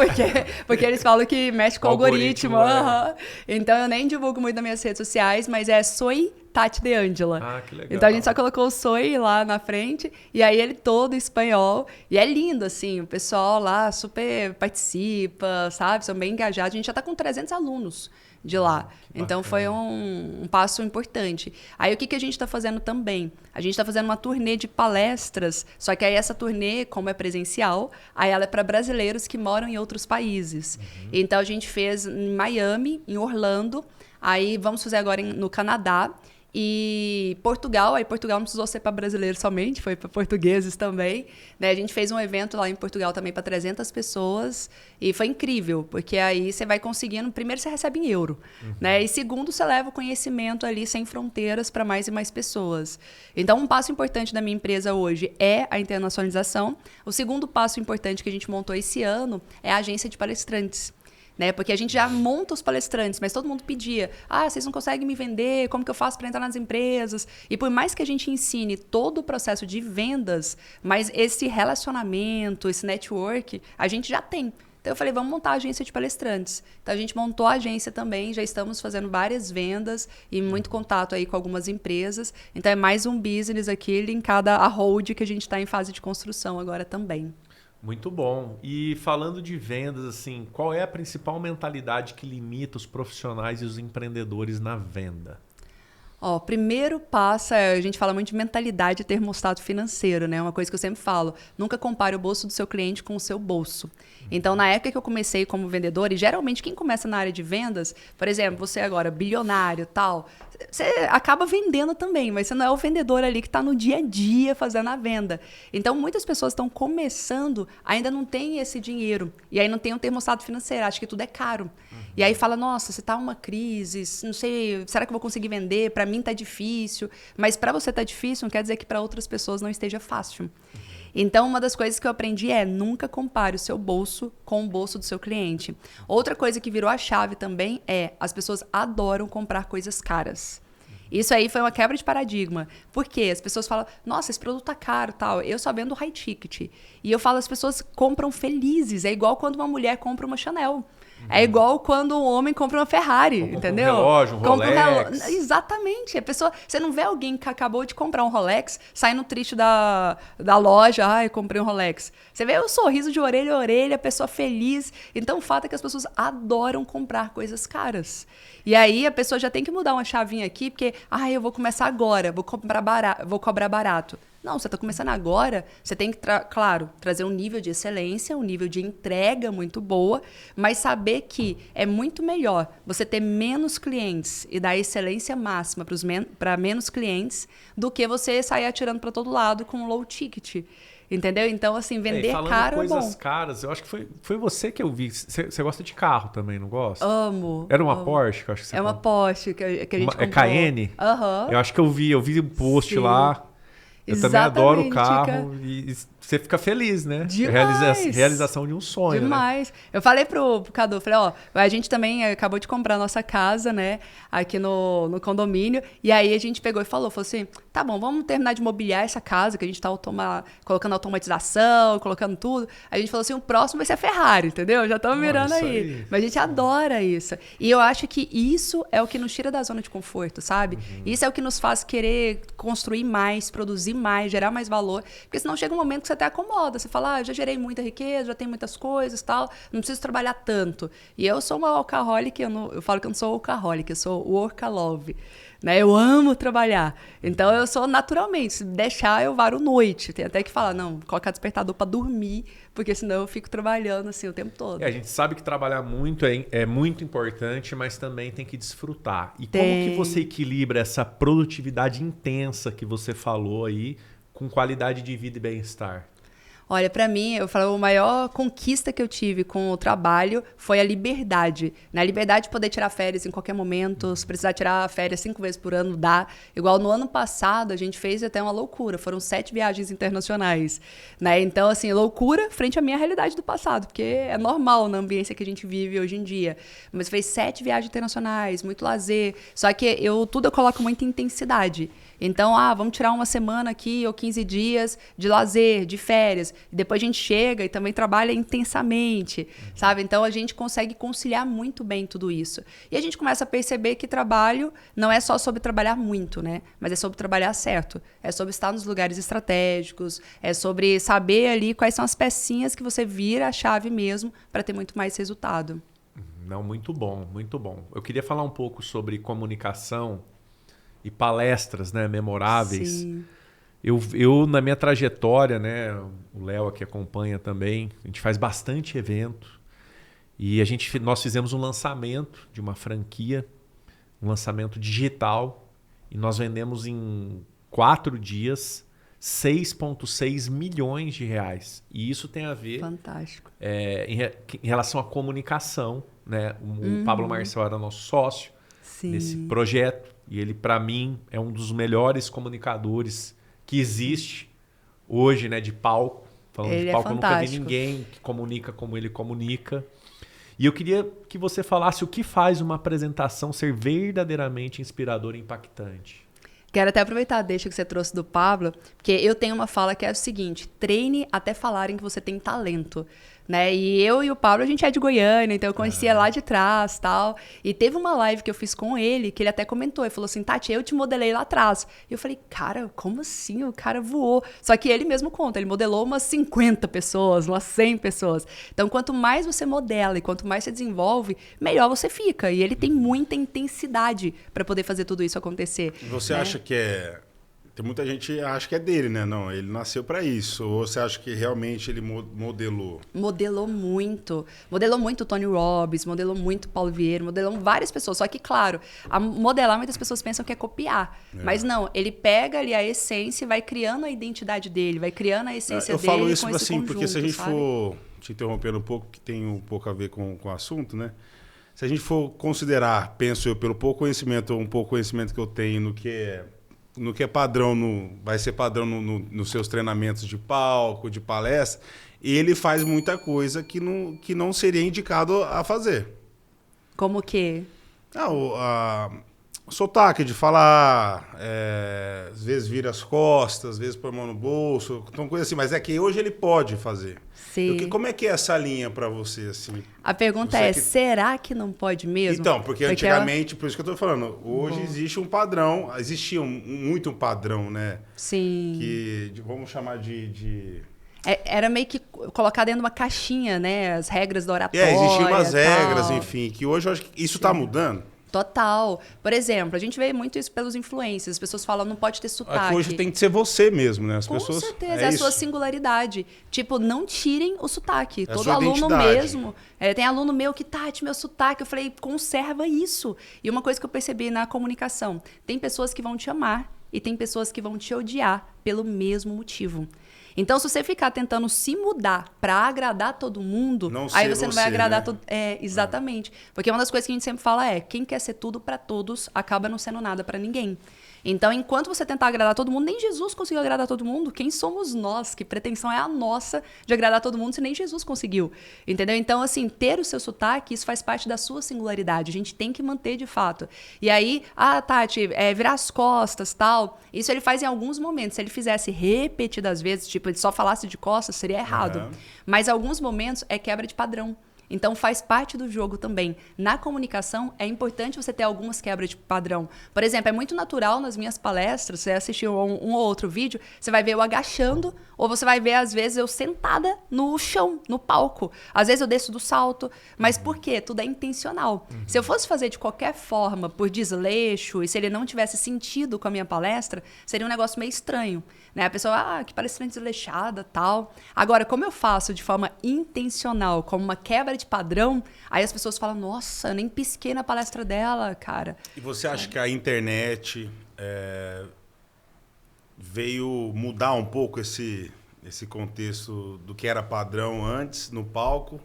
Speaker 1: porque eles falam que mexe com o algoritmo. Então eu nem divulgo muito nas minhas redes sociais, mas é Soy Tati de Angela.
Speaker 2: Ah, que legal.
Speaker 1: Então a gente só colocou o Soy lá na frente, e aí ele todo espanhol. E é lindo, assim, o pessoal lá super participa, sabe? São bem engajados. A gente já tá com 300 alunos de lá. Então foi um passo importante. Aí o que a gente está fazendo também? A gente está fazendo uma turnê de palestras, só que aí essa turnê, como é presencial, aí ela é para brasileiros que moram em outros países. Então a gente fez em Miami, em Orlando, aí vamos fazer agora no Canadá, e Portugal, aí Portugal não precisou ser para brasileiros somente, foi para portugueses também, né? A gente fez um evento lá em Portugal também para 300 pessoas e foi incrível, porque aí você vai conseguindo, primeiro você recebe em euro, né? E segundo você leva o conhecimento ali sem fronteiras para mais e mais pessoas. Então um passo importante da minha empresa hoje é a internacionalização. O segundo passo importante que a gente montou esse ano é a agência de palestrantes. Né? Porque a gente já monta os palestrantes, mas todo mundo pedia, vocês não conseguem me vender, como que eu faço para entrar nas empresas? E por mais que a gente ensine todo o processo de vendas, mas esse relacionamento, esse network, a gente já tem. Então eu falei, vamos montar a agência de palestrantes. Então a gente montou a agência também, já estamos fazendo várias vendas e muito contato aí com algumas empresas. Então é mais um business aqui linkado à hold que a gente está em fase de construção agora também.
Speaker 2: Muito bom. E falando de vendas, assim, qual é a principal mentalidade que limita os profissionais e os empreendedores na venda?
Speaker 1: Primeiro passo é, a gente fala muito de mentalidade e termostato financeiro, né? Uma coisa que eu sempre falo, nunca compare o bolso do seu cliente com o seu bolso. Então, na época que eu comecei como vendedor, e geralmente quem começa na área de vendas, por exemplo, você agora bilionário, tal, você acaba vendendo também, mas você não é o vendedor ali que está no dia a dia fazendo a venda. Então, muitas pessoas estão começando, ainda não tem esse dinheiro, e aí não tem um termostato financeiro, acha que tudo é caro. E aí fala, nossa, você está uma crise, não sei, será que eu vou conseguir vender? Para mim tá difícil, mas para você tá difícil não quer dizer que para outras pessoas não esteja fácil. Então, uma das coisas que eu aprendi é nunca compare o seu bolso com o bolso do seu cliente. Outra coisa que virou a chave também é as pessoas adoram comprar coisas caras. Isso aí foi uma quebra de paradigma. Por quê? As pessoas falam, nossa, esse produto tá caro, tal. Eu só vendo high ticket. E eu falo, as pessoas compram felizes. É igual quando uma mulher compra uma Chanel. É igual quando um homem compra uma Ferrari, entendeu?
Speaker 2: Um relógio, um Rolex.
Speaker 1: Exatamente. A pessoa, você não vê alguém que acabou de comprar um Rolex, saindo triste da loja, comprei um Rolex. Você vê o sorriso de orelha a orelha, a pessoa feliz. Então, o fato é que as pessoas adoram comprar coisas caras. E aí, a pessoa já tem que mudar uma chavinha aqui, porque, eu vou começar agora, vou cobrar barato. Não, você está começando agora, você tem que, claro, trazer um nível de excelência, um nível de entrega muito boa, mas saber que é muito melhor você ter menos clientes e dar excelência máxima para menos clientes do que você sair atirando para todo lado com um low ticket. Entendeu? Então, assim, vender caro é bom.
Speaker 2: Coisas caras, eu acho que foi você que eu vi. Você gosta de carro também, não gosta?
Speaker 1: Amo.
Speaker 2: Era uma
Speaker 1: amo.
Speaker 2: Porsche que eu acho que você
Speaker 1: uma Porsche que a gente comprou.
Speaker 2: É Cayenne?
Speaker 1: Aham.
Speaker 2: Eu acho que eu vi um post
Speaker 1: Sim.
Speaker 2: lá. Eu também
Speaker 1: Exatamente,
Speaker 2: adoro o carro e você fica feliz, né?
Speaker 1: Demais.
Speaker 2: Realização de um sonho,
Speaker 1: Demais.
Speaker 2: né?
Speaker 1: Eu falei pro Cadu, falei, ó, a gente também acabou de comprar a nossa casa, né, aqui no condomínio, e aí a gente pegou e falou assim, tá bom, vamos terminar de mobiliar essa casa, que a gente tá colocando automatização, colocando tudo. A gente falou assim, o próximo vai ser a Ferrari, entendeu? Já estamos mirando aí. Mas a gente adora isso. E eu acho que isso é o que nos tira da zona de conforto, sabe? Isso é o que nos faz querer construir mais, produzir mais, gerar mais valor, porque senão chega um momento que você até acomoda, você fala, já gerei muita riqueza, já tenho muitas coisas, tal, não preciso trabalhar tanto. E eu sou uma workaholic, eu falo que eu não sou workaholic, eu sou workalove, né? Eu amo trabalhar. Então eu sou naturalmente, se deixar eu varo noite, tem até que falar, não, colocar despertador para dormir, porque senão eu fico trabalhando assim o tempo todo.
Speaker 2: A gente sabe que trabalhar muito é muito importante, mas também tem que desfrutar. E como que você equilibra essa produtividade intensa que você falou aí com qualidade de vida e bem-estar?
Speaker 1: Olha, para mim, eu falo, a maior conquista que eu tive com o trabalho foi a liberdade. A liberdade de poder tirar férias em qualquer momento. Se precisar tirar férias 5 vezes por ano, dá. Igual no ano passado, a gente fez até uma loucura. Foram 7 viagens internacionais. Né? Então, assim, loucura frente à minha realidade do passado. Porque é normal na ambiência que a gente vive hoje em dia. Mas fez 7 viagens internacionais, muito lazer. Só que tudo eu coloco muita intensidade. Então, vamos tirar uma semana aqui ou 15 dias de lazer, de férias. E depois a gente chega e também trabalha intensamente, sabe? Então, a gente consegue conciliar muito bem tudo isso. E a gente começa a perceber que trabalho não é só sobre trabalhar muito, né? Mas é sobre trabalhar certo. É sobre estar nos lugares estratégicos, é sobre saber ali quais são as pecinhas que você vira a chave mesmo para ter muito mais resultado.
Speaker 2: Não, muito bom, muito bom. Eu queria falar um pouco sobre comunicação e palestras, né, memoráveis.
Speaker 1: Sim.
Speaker 2: Eu, na minha trajetória, né, o Léo aqui acompanha também, a gente faz bastante evento e nós fizemos um lançamento de uma franquia, um lançamento digital, e nós vendemos em 4 dias 6,6 milhões de reais. E isso tem a ver
Speaker 1: Fantástico.
Speaker 2: Em relação à comunicação, né? O Pablo Marcel era nosso sócio nesse projeto. E ele, para mim, é um dos melhores comunicadores que existe hoje, né, de palco. Falando
Speaker 1: ele
Speaker 2: de palco,
Speaker 1: é
Speaker 2: eu nunca vi
Speaker 1: fantástico.
Speaker 2: ninguém que comunica como ele comunica. E eu queria que você falasse o que faz uma apresentação ser verdadeiramente inspiradora e impactante.
Speaker 1: Quero até aproveitar a deixa que você trouxe do Pablo, porque eu tenho uma fala que é o seguinte: treine até falarem que você tem talento. Né? E eu e o Pablo, a gente é de Goiânia, então eu conhecia lá de trás, tal. E teve uma live que eu fiz com ele, que ele até comentou, ele falou assim, Tati, eu te modelei lá atrás. E eu falei, cara, como assim? O cara voou. Só que ele mesmo conta, ele modelou umas 50 pessoas, umas 100 pessoas. Então, quanto mais você modela e quanto mais você desenvolve, melhor você fica. E ele tem muita intensidade para poder fazer tudo isso acontecer.
Speaker 3: Você acha que tem muita gente que acha que é dele, né? Não, ele nasceu para isso. Ou você acha que realmente ele modelou?
Speaker 1: Modelou muito. Modelou muito o Tony Robbins, modelou muito o Paulo Vieira, modelou várias pessoas. Só que, claro, a modelar muitas pessoas pensam que é copiar. Mas não, ele pega ali a essência e vai criando a identidade dele, vai criando a essência dele.
Speaker 3: Eu falo isso
Speaker 1: com esse
Speaker 3: assim,
Speaker 1: conjunto,
Speaker 3: porque se a gente
Speaker 1: sabe?
Speaker 3: for te interrompendo um pouco, que tem um pouco a ver com o assunto, né? Se a gente for considerar, penso eu, pelo pouco conhecimento, um pouco conhecimento que eu tenho no que é padrão, vai ser padrão nos seus treinamentos de palco, de palestra, ele faz muita coisa que não seria indicado a fazer.
Speaker 1: Como o quê?
Speaker 3: O sotaque de falar, às vezes vira as costas, às vezes põe a mão no bolso, então coisa assim, mas é que hoje ele pode fazer.
Speaker 1: Sim.
Speaker 3: Como é que é essa linha para você, assim?
Speaker 1: A pergunta será que não pode mesmo?
Speaker 3: Então, porque antigamente, por isso que eu tô falando, hoje existe um padrão, existia muito um padrão, né?
Speaker 1: Sim.
Speaker 3: Vamos chamar de...
Speaker 1: Era meio que colocar dentro de uma caixinha, né? As regras da oratória.
Speaker 3: Existiam umas regras,
Speaker 1: tal.
Speaker 3: enfim, que hoje eu acho que isso está mudando.
Speaker 1: Total. Por exemplo, a gente vê muito isso pelos influencers. As pessoas falam, não pode ter sotaque.
Speaker 3: Hoje tem que ser você mesmo, né? As
Speaker 1: Com
Speaker 3: pessoas,
Speaker 1: certeza, é a sua singularidade. Tipo, não tirem o sotaque.
Speaker 3: É a
Speaker 1: Todo
Speaker 3: sua
Speaker 1: aluno
Speaker 3: identidade.
Speaker 1: mesmo. Tem aluno meu que, Tati, meu sotaque. Eu falei, conserva isso. E uma coisa que eu percebi na comunicação: tem pessoas que vão te amar e tem pessoas que vão te odiar pelo mesmo motivo. Então, se você ficar tentando se mudar para agradar todo mundo,
Speaker 3: Não
Speaker 1: aí
Speaker 3: ser
Speaker 1: você não vai
Speaker 3: você,
Speaker 1: agradar
Speaker 3: né?
Speaker 1: todo. Exatamente. Porque uma das coisas que a gente sempre fala é: quem quer ser tudo para todos acaba não sendo nada para ninguém. Então, enquanto você tentar agradar todo mundo, nem Jesus conseguiu agradar todo mundo. Quem somos nós? Que pretensão é a nossa de agradar todo mundo se nem Jesus conseguiu? Entendeu? Então, assim, ter o seu sotaque, isso faz parte da sua singularidade. A gente tem que manter de fato. E aí, Tati, virar as costas, tal. Isso ele faz em alguns momentos. Se ele fizesse repetidas vezes, tipo, ele só falasse de costas, seria errado.
Speaker 3: Uhum.
Speaker 1: Mas alguns momentos é quebra de padrão. Então, faz parte do jogo também. Na comunicação, é importante você ter algumas quebras de padrão. Por exemplo, é muito natural nas minhas palestras, você assistiu um ou outro vídeo, você vai ver eu agachando, ou você vai ver, às vezes, eu sentada no chão, no palco. Às vezes eu desço do salto. Mas por quê? Tudo é intencional. Se eu fosse fazer de qualquer forma, por desleixo, e se ele não tivesse sentido com a minha palestra, seria um negócio meio estranho. Né? A pessoa, que palestrante desleixada, tal. Agora, como eu faço de forma intencional, como uma quebra de padrão, aí as pessoas falam, nossa, eu nem pisquei na palestra dela, cara.
Speaker 3: E você acha que a internet veio mudar um pouco esse contexto do que era padrão antes no palco,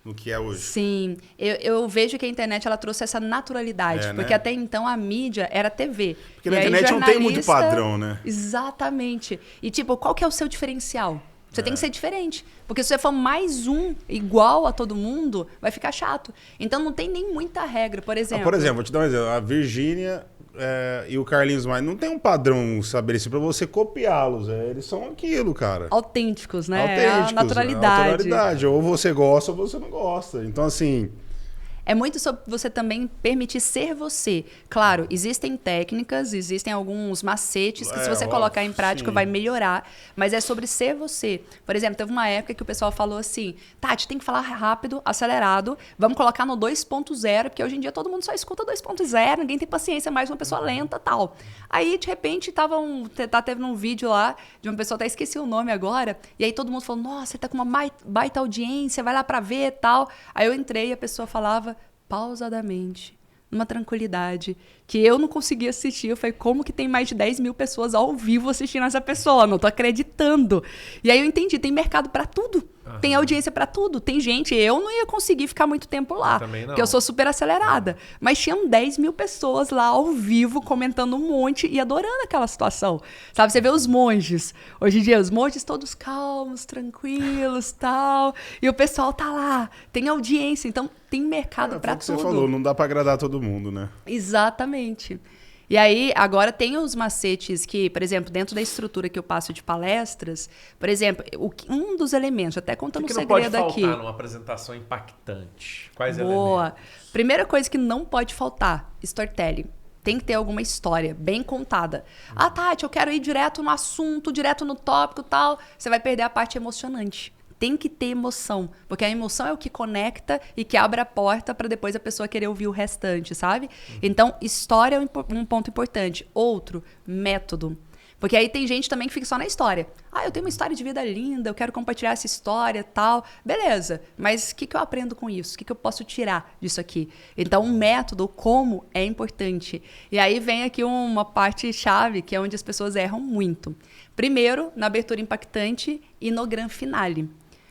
Speaker 3: no que é hoje?
Speaker 1: Sim, eu vejo que a internet ela trouxe essa naturalidade, porque
Speaker 3: né?
Speaker 1: até então a mídia era TV.
Speaker 3: Porque na internet não tem muito padrão, né?
Speaker 1: Exatamente. E tipo, qual que é o seu diferencial? Você tem que ser diferente. Porque se você for mais um igual a todo mundo, vai ficar chato. Então não tem nem muita regra, por exemplo.
Speaker 3: Por exemplo, vou te dar um exemplo. A Virgínia e o Carlinhos Maia não tem um padrão estabelecido para você copiá-los. Eles são aquilo, cara.
Speaker 1: Autênticos, né?
Speaker 3: Autênticos.
Speaker 1: A naturalidade.
Speaker 3: Ou você gosta ou você não gosta. Então, assim...
Speaker 1: É muito sobre você também permitir ser você. Claro, existem técnicas, existem alguns macetes que se você colocar em prática vai melhorar, mas é sobre ser você. Por exemplo, teve uma época que o pessoal falou assim, Tati, tem que falar rápido, acelerado, vamos colocar no 2.0, porque hoje em dia todo mundo só escuta 2.0, ninguém tem paciência mais, uma pessoa lenta e tal. Aí, de repente, teve um vídeo lá de uma pessoa, até esqueci o nome agora, e aí todo mundo falou, nossa, você tá com uma baita audiência, vai lá pra ver e tal. Aí eu entrei e a pessoa falava pausadamente, numa tranquilidade, que eu não conseguia assistir. Eu falei, como que tem mais de 10 mil pessoas ao vivo assistindo essa pessoa? Não tô acreditando. E aí eu entendi, tem mercado pra tudo. Tem audiência pra tudo. Tem gente, eu não ia conseguir ficar muito tempo lá,
Speaker 2: também não.
Speaker 1: porque eu sou super acelerada. Mas tinham 10 mil pessoas lá ao vivo, comentando um monte e adorando aquela situação. Sabe, você vê os monges. Hoje em dia, os monges todos calmos, tranquilos, tal. E o pessoal tá lá. Tem audiência, então tem mercado pra tudo.
Speaker 3: Você falou, não dá pra agradar todo mundo, né?
Speaker 1: Exatamente. E aí, agora tem os macetes que, por exemplo, dentro da estrutura que eu passo de palestras, por exemplo, um dos elementos, até contando um segredo aqui. O que não pode
Speaker 2: faltar numa apresentação impactante? Quais
Speaker 1: Boa.
Speaker 2: elementos?
Speaker 1: Primeira coisa que não pode faltar, storytelling. Tem que ter alguma história bem contada. Tati, eu quero ir direto no assunto, direto no tópico e tal. Você vai perder a parte emocionante. Tem que ter emoção, porque a emoção é o que conecta e que abre a porta para depois a pessoa querer ouvir o restante, sabe? Então, história é um ponto importante. Outro, método. Porque aí tem gente também que fica só na história. Eu tenho uma história de vida linda, eu quero compartilhar essa história, tal. Beleza, mas o que eu aprendo com isso? O que eu posso tirar disso aqui? Então, um método, como, é importante. E aí vem aqui uma parte chave, que é onde as pessoas erram muito. Primeiro, na abertura impactante e no grand finale.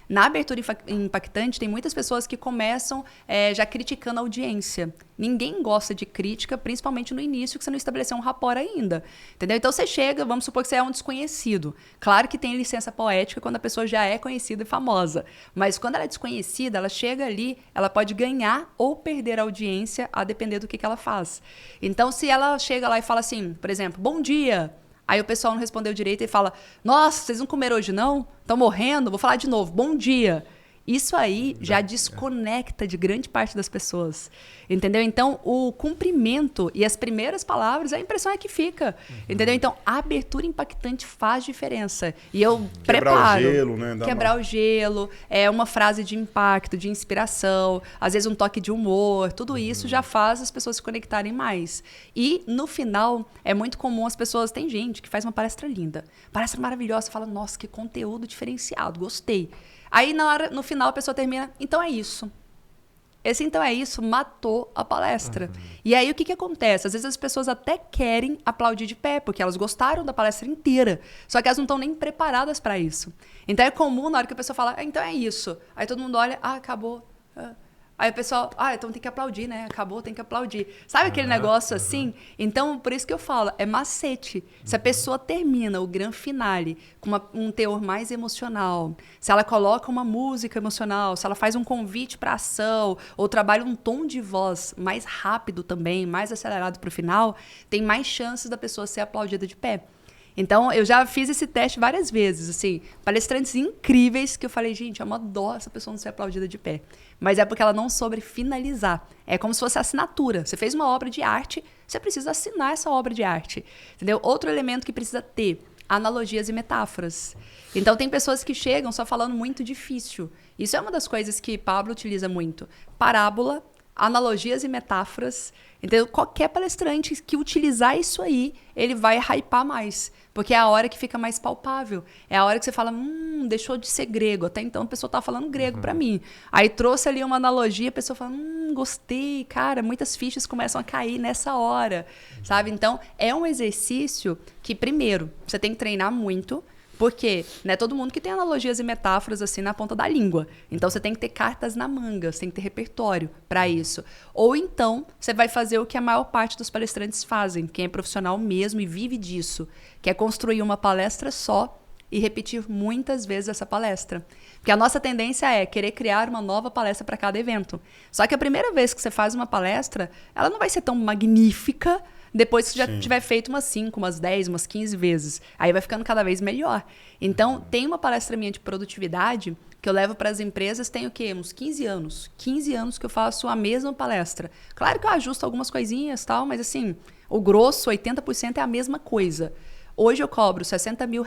Speaker 1: Na abertura impactante, tem muitas pessoas que começam já criticando a audiência. Ninguém gosta de crítica, principalmente no início, que você não estabeleceu um rapport ainda. Entendeu? Então você chega, vamos supor que você é um desconhecido. Claro que tem licença poética quando a pessoa já é conhecida e famosa. Mas quando ela é desconhecida, ela chega ali, ela pode ganhar ou perder a audiência, a depender do que ela faz. Então, se ela chega lá e fala assim, por exemplo, bom dia. Aí o pessoal não respondeu direito e fala, nossa, vocês não comeram hoje não? Estão morrendo? Vou falar de novo, bom dia. Isso aí já desconecta de grande parte das pessoas, entendeu? Então, o cumprimento e as primeiras palavras, a impressão é que fica, entendeu? Então, a abertura impactante faz diferença. E eu preparo.
Speaker 3: Quebrar o gelo, né?
Speaker 1: Quebrar o gelo, uma frase de impacto, de inspiração, às vezes um toque de humor, tudo isso já faz as pessoas se conectarem mais. E, no final, é muito comum as pessoas... Tem gente que faz uma palestra linda, palestra maravilhosa, fala, nossa, que conteúdo diferenciado, gostei. Aí, no final, a pessoa termina, então é isso. Esse então é isso matou a palestra. E aí, o que acontece? Às vezes as pessoas até querem aplaudir de pé, porque elas gostaram da palestra inteira, só que elas não estão nem preparadas para isso. Então, é comum, na hora que a pessoa fala, então é isso. Aí todo mundo olha, acabou. Aí o pessoal, então tem que aplaudir, né? Acabou, tem que aplaudir. Sabe aquele negócio assim? Então, por isso que eu falo, é macete. Se a pessoa termina o grande finale com um teor mais emocional, se ela coloca uma música emocional, se ela faz um convite para ação, ou trabalha um tom de voz mais rápido também, mais acelerado para o final, tem mais chances da pessoa ser aplaudida de pé. Então, eu já fiz esse teste várias vezes, assim, palestrantes incríveis que eu falei, gente, é uma dó essa pessoa não ser aplaudida de pé. Mas é porque ela não soube finalizar. É como se fosse assinatura. Você fez uma obra de arte, você precisa assinar essa obra de arte. Entendeu? Outro elemento que precisa ter, analogias e metáforas. Então, tem pessoas que chegam só falando muito difícil. Isso é uma das coisas que Pablo utiliza muito. Parábola, analogias e metáforas. Então, qualquer palestrante que utilizar isso aí, ele vai hypar mais. Porque é a hora que fica mais palpável. É a hora que você fala, deixou de ser grego. Até então a pessoa estava falando grego para mim. Aí trouxe ali uma analogia, a pessoa fala, gostei, cara, muitas fichas começam a cair nessa hora. Sabe? Então, é um exercício que, primeiro, você tem que treinar muito. Porque não é todo mundo que tem analogias e metáforas assim na ponta da língua. Então, você tem que ter cartas na manga, você tem que ter repertório para isso. Ou então, você vai fazer o que a maior parte dos palestrantes fazem, quem é profissional mesmo e vive disso, que é construir uma palestra só e repetir muitas vezes essa palestra. Porque a nossa tendência é querer criar uma nova palestra para cada evento. Só que a primeira vez que você faz uma palestra, ela não vai ser tão magnífica depois que você já tiver feito umas 5, umas 10, umas 15 vezes. Aí vai ficando cada vez melhor. Então, tem uma palestra minha de produtividade que eu levo para as empresas, tem o quê? Uns 15 anos. 15 anos que eu faço a mesma palestra. Claro que eu ajusto algumas coisinhas e tal, mas assim, o grosso, 80% é a mesma coisa. Hoje eu cobro R$60 mil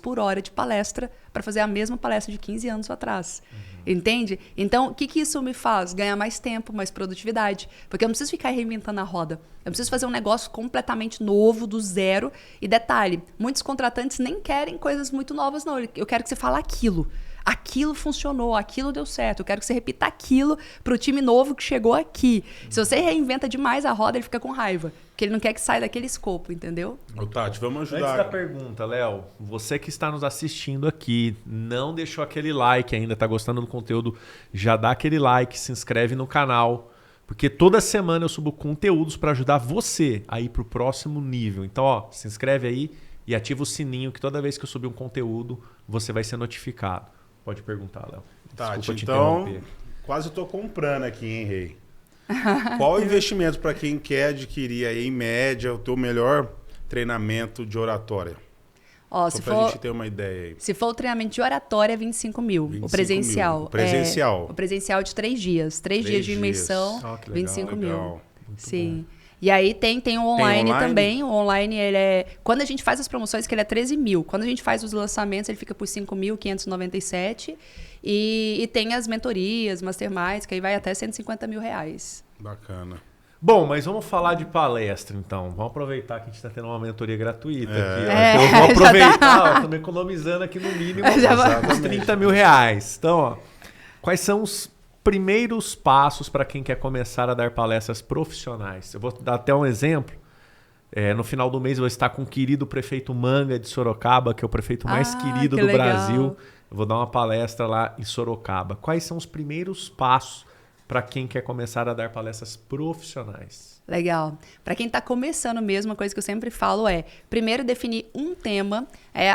Speaker 1: por hora de palestra para fazer a mesma palestra de 15 anos atrás. Entende? Então, o que isso me faz? Ganhar mais tempo, mais produtividade. Porque eu não preciso ficar reinventando a roda. Eu preciso fazer um negócio completamente novo, do zero. E detalhe, muitos contratantes nem querem coisas muito novas, não. Eu quero que você fale aquilo. Aquilo funcionou, aquilo deu certo. Eu quero que você repita aquilo para o time novo que chegou aqui. Se você reinventa demais a roda, ele fica com raiva. Porque ele não quer que saia daquele escopo, entendeu?
Speaker 3: Ô, Tati, vamos ajudar.
Speaker 2: Antes da pergunta, Léo, você que está nos assistindo aqui, não deixou aquele like ainda, está gostando do conteúdo, já dá aquele like, se inscreve no canal, porque toda semana eu subo conteúdos para ajudar você a ir para o próximo nível. Então, se inscreve aí e ativa o sininho, que toda vez que eu subir um conteúdo, você vai ser notificado. Pode perguntar, Léo.
Speaker 3: Tati, então, quase estou comprando aqui, hein, Rei? Qual o investimento para quem quer adquirir aí, em média, o teu melhor treinamento de oratória? Só para a gente ter uma ideia aí.
Speaker 1: Se for o treinamento de oratória, é 25 mil. O presencial.
Speaker 3: O presencial.
Speaker 1: O presencial de 3 dias. 3 dias de imersão, 25 mil. Sim. Bom. E aí tem o online também. O online, ele é... Quando a gente faz as promoções, que ele é 13 mil. Quando a gente faz os lançamentos, ele fica por 5.597. E tem as mentorias, masterminds, que aí vai até 150 mil reais.
Speaker 3: Bacana.
Speaker 2: Bom, mas vamos falar de palestra, então. Vamos aproveitar que a gente está tendo uma mentoria gratuita aqui.
Speaker 1: Então
Speaker 2: eu vou aproveitar, estou me economizando aqui no mínimo uns 30 mil reais. Então, ó, quais são os primeiros passos para quem quer começar a dar palestras profissionais? Eu vou dar até um exemplo. No final do mês eu vou estar com o querido prefeito Manga de Sorocaba, que é o prefeito mais querido do Brasil. Eu vou dar uma palestra lá em Sorocaba. Quais são os primeiros passos para quem quer começar a dar palestras profissionais?
Speaker 1: Legal. Para quem está começando mesmo, uma coisa que eu sempre falo é, primeiro definir um tema.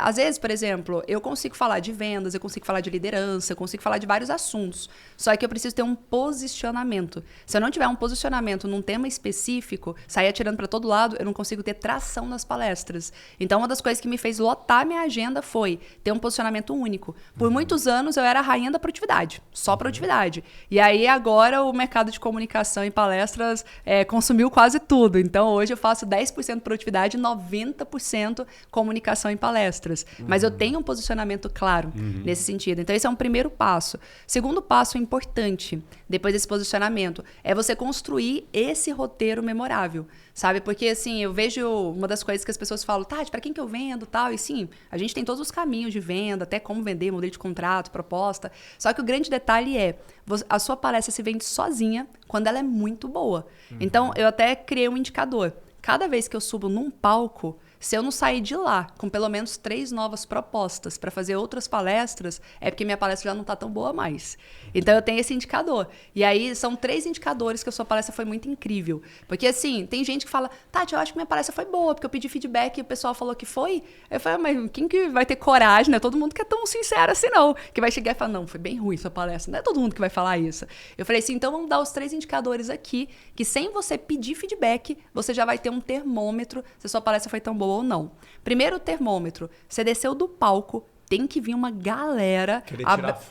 Speaker 1: Às vezes, por exemplo, eu consigo falar de vendas, eu consigo falar de liderança, eu consigo falar de vários assuntos. Só que eu preciso ter um posicionamento. Se eu não tiver um posicionamento num tema específico, sair atirando para todo lado, eu não consigo ter tração nas palestras. Então, uma das coisas que me fez lotar minha agenda foi ter um posicionamento único. Por muitos anos, eu era a rainha da produtividade. Só produtividade. E aí, agora, o mercado de comunicação e palestras consumiu quase tudo. Então, hoje eu faço 10% produtividade e 90% comunicação em palestras. Mas eu tenho um posicionamento claro nesse sentido. Então, esse é um primeiro passo. Segundo passo importante, depois desse posicionamento, é você construir esse roteiro memorável. Sabe? Porque, assim, eu vejo uma das coisas que as pessoas falam, Tati, para quem que eu vendo tal? E sim, a gente tem todos os caminhos de venda, até como vender, modelo de contrato, proposta. Só que o grande detalhe é, a sua palestra se vende sozinha quando ela é muito boa. Então, eu até criei um indicador. Cada vez que eu subo num palco, se eu não sair de lá com pelo menos 3 novas propostas para fazer outras palestras, é porque minha palestra já não está tão boa mais. Então, eu tenho esse indicador. E aí, são 3 indicadores que a sua palestra foi muito incrível. Porque, assim, tem gente que fala, Tati, eu acho que minha palestra foi boa, porque eu pedi feedback e o pessoal falou que foi. Eu falei, mas quem que vai ter coragem, né? Todo mundo que é tão sincero assim, não. Que vai chegar e falar, não, foi bem ruim sua palestra. Não é todo mundo que vai falar isso. Eu falei assim, então vamos dar os 3 indicadores aqui, que sem você pedir feedback, você já vai ter um termômetro se a sua palestra foi tão boa ou não. Primeiro termômetro, você desceu do palco, tem que vir uma galera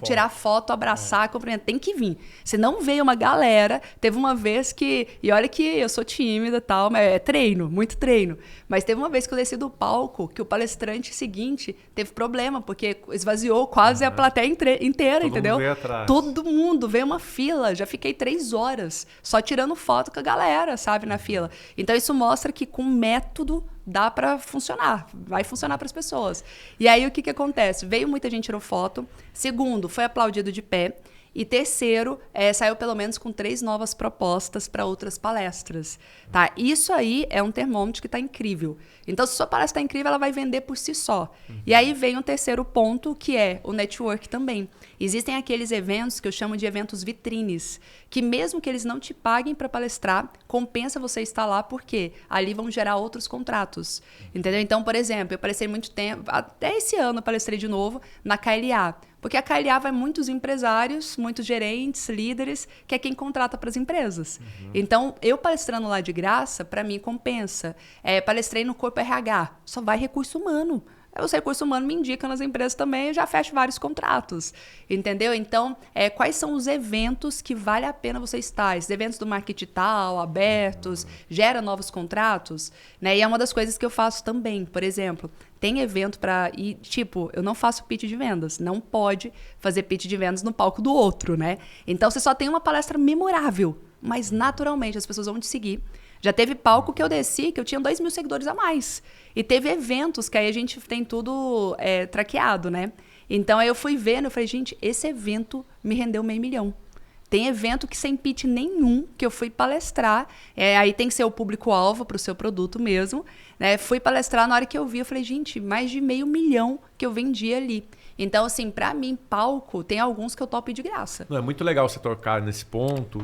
Speaker 1: tirar foto, abraçar, cumprimentar. Tem que vir. Se não veio uma galera, teve uma vez que... E olha que eu sou tímida e tal, mas é treino, muito treino. Mas teve uma vez que eu desci do palco que o palestrante seguinte teve problema, porque esvaziou quase a plateia inteira, entendeu?
Speaker 2: Todo mundo veio atrás.
Speaker 1: Todo mundo, veio uma fila. Já fiquei 3 horas só tirando foto com a galera, sabe, na fila. Então, isso mostra que com método dá para funcionar, vai funcionar para as pessoas. E aí, o que acontece? Veio muita gente tirou foto. Segundo, foi aplaudido de pé. E terceiro, saiu pelo menos com 3 novas propostas para outras palestras. Tá? Isso aí é um termômetro que está incrível. Então, se sua palestra está incrível, ela vai vender por si só. E aí vem um terceiro ponto, que é o network também. Existem aqueles eventos que eu chamo de eventos vitrines, que mesmo que eles não te paguem para palestrar, compensa você estar lá, porque ali vão gerar outros contratos. Entendeu? Então, por exemplo, eu palestrei muito tempo, até esse ano eu palestrei de novo na KLA. Porque a KLA vai muitos empresários, muitos gerentes, líderes, que é quem contrata para as empresas. Então, eu palestrando lá de graça, para mim, compensa. Palestrei no Corpo RH, só vai recurso humano. Os recursos humanos me indicam nas empresas também, eu já fecho vários contratos. Entendeu? Então, quais são os eventos que vale a pena você estar? Esses eventos do marketing digital, abertos, gera novos contratos, né? E é uma das coisas que eu faço também. Por exemplo, tem evento para... E, tipo, eu não faço pitch de vendas. Não pode fazer pitch de vendas no palco do outro, né? Então, você só tem uma palestra memorável. Mas, naturalmente, as pessoas vão te seguir. Já teve palco que eu desci, que eu tinha 2 mil seguidores a mais. E teve eventos que aí a gente tem tudo traqueado, né? Então, aí eu fui vendo, eu falei, gente, esse evento me rendeu $500 mil. Tem evento que sem pitch nenhum, que eu fui palestrar, aí tem que ser o público-alvo para o seu produto mesmo, né? Fui palestrar, na hora que eu vi, eu falei, gente, mais de $500 mil que eu vendi ali. Então, assim, para mim, palco, tem alguns que eu topo de graça.
Speaker 2: Não, é muito legal você tocar nesse ponto.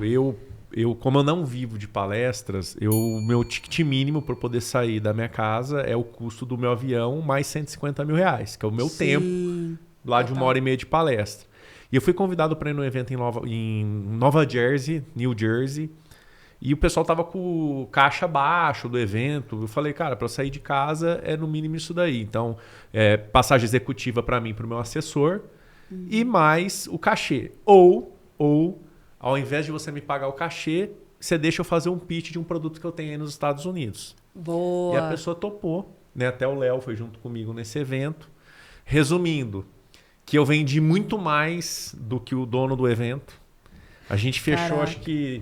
Speaker 2: Como eu não vivo de palestras, o meu ticket mínimo para poder sair da minha casa é o custo do meu avião mais R$150 mil, que é o meu tempo lá de 1h30 de palestra. E eu fui convidado para ir num evento em Nova Jersey, New Jersey, e o pessoal tava com o caixa baixo do evento. Eu falei, cara, para eu sair de casa é no mínimo isso daí. Então, passagem executiva para mim, para o meu assessor, e mais o cachê. Ou ao invés de você me pagar o cachê, você deixa eu fazer um pitch de um produto que eu tenho aí nos Estados Unidos.
Speaker 1: Boa!
Speaker 2: E a pessoa topou, né? Até o Léo foi junto comigo nesse evento. Resumindo, que eu vendi muito mais do que o dono do evento. A gente fechou, acho que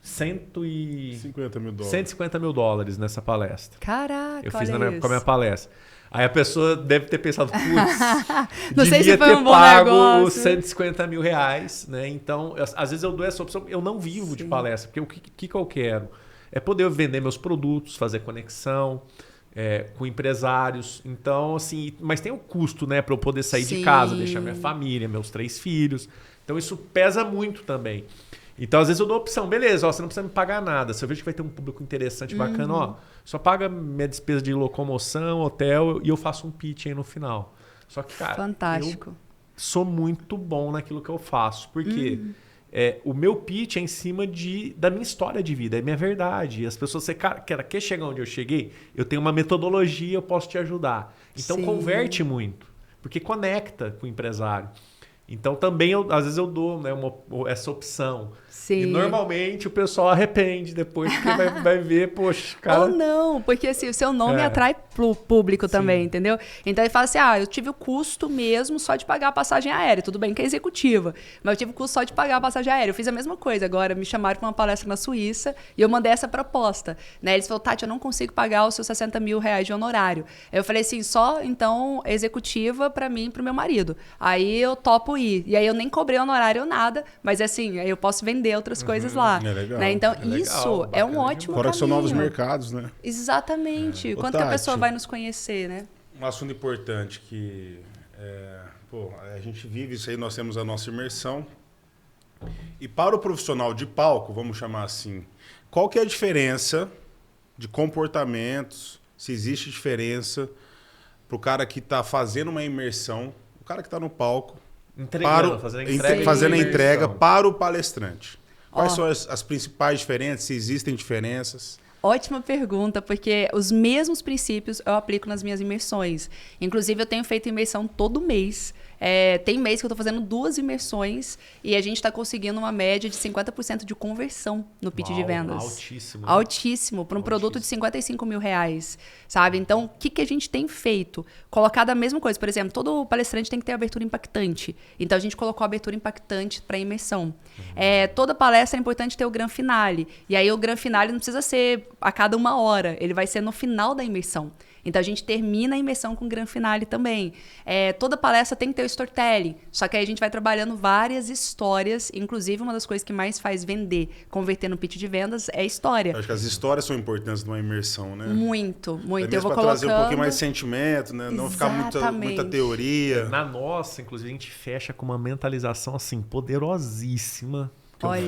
Speaker 3: $150 mil.
Speaker 2: 150 mil dólares nessa palestra.
Speaker 1: Caraca,
Speaker 2: eu fiz com a minha palestra. Aí a pessoa deve ter pensado, putz,
Speaker 1: não sei
Speaker 2: devia
Speaker 1: se foi
Speaker 2: ter
Speaker 1: um bom
Speaker 2: pago
Speaker 1: negócio.
Speaker 2: os $150 mil, né? Então, às vezes eu dou essa opção, eu não vivo de palestra, porque o que eu quero? É poder vender meus produtos, fazer conexão com empresários. Então, assim, mas tem o custo, né, para eu poder sair de casa, deixar minha família, meus 3 filhos. Então, isso pesa muito também. Então, às vezes eu dou a opção, beleza, ó, você não precisa me pagar nada. Se eu vejo que vai ter um público interessante, bacana, ó, só paga minha despesa de locomoção, hotel e eu faço um pitch aí no final. Só que, cara,
Speaker 1: Fantástico.
Speaker 2: eu sou muito bom naquilo que eu faço. Porque o meu pitch é em cima da minha história de vida, é minha verdade. E as pessoas, você quer chegar onde eu cheguei? Eu tenho uma metodologia, eu posso te ajudar. Então,
Speaker 1: Sim.
Speaker 2: converte muito, porque conecta com o empresário. Então, também, às vezes eu dou, né, essa opção.
Speaker 1: Sim.
Speaker 2: E normalmente o pessoal arrepende depois, porque vai ver, poxa, cara...
Speaker 1: Ou não, porque assim, o seu nome atrai pro público também, entendeu? Então ele fala assim, eu tive o custo mesmo só de pagar a passagem aérea. Tudo bem que é executiva, mas eu tive o custo só de pagar a passagem aérea. Eu fiz a mesma coisa. Agora me chamaram para uma palestra na Suíça e eu mandei essa proposta. Né? Eles falaram, Tati, eu não consigo pagar os seus 60 mil reais de honorário. Eu falei assim, só então executiva para mim e pro meu marido. Aí eu topo ir. E aí eu nem cobrei honorário nada, mas assim, aí eu posso vender outras coisas lá.
Speaker 3: É legal.
Speaker 1: Né? Então,
Speaker 2: legal,
Speaker 1: isso é um
Speaker 2: bacana
Speaker 1: ótimo
Speaker 3: Fora que são
Speaker 1: caminho.
Speaker 3: novos mercados, né?
Speaker 1: Exatamente. Quanto que a
Speaker 3: Tati,
Speaker 1: pessoa vai nos conhecer, né?
Speaker 3: Um assunto importante que a gente vive isso aí, nós temos a nossa imersão. E para o profissional de palco, vamos chamar assim, qual que é a diferença de comportamentos, se existe diferença para o cara que está fazendo uma imersão, o cara que está no palco, fazendo a entrega para o palestrante? Quais são as principais diferenças, se existem diferenças?
Speaker 1: Ótima pergunta, porque os mesmos princípios eu aplico nas minhas imersões. Inclusive, eu tenho feito imersão todo mês. Tem mês que eu estou fazendo 2 imersões e a gente está conseguindo uma média de 50% de conversão no pitch de vendas.
Speaker 2: Altíssimo.
Speaker 1: Altíssimo, para um produto de 55 mil reais, sabe? Então, o que a gente tem feito? Colocado a mesma coisa. Por exemplo, todo palestrante tem que ter abertura impactante. Então, a gente colocou a abertura impactante para imersão. Toda palestra é importante ter o grand finale. E aí, o grand finale não precisa ser a cada 1 hora. Ele vai ser no final da imersão. Então, a gente termina a imersão com o grand finale também. Toda palestra tem que ter o storytelling. Só que aí a gente vai trabalhando várias histórias. Inclusive, uma das coisas que mais faz vender, converter no pitch de vendas, é a história.
Speaker 3: Acho que as histórias são importantes numa imersão, né?
Speaker 1: Muito, muito.
Speaker 3: Eu vou
Speaker 1: colocando...
Speaker 3: trazer um pouquinho mais de sentimento, né? Não ficar muita teoria.
Speaker 2: Na nossa, inclusive, a gente fecha com uma mentalização assim poderosíssima. Que
Speaker 1: Olha.
Speaker 2: eu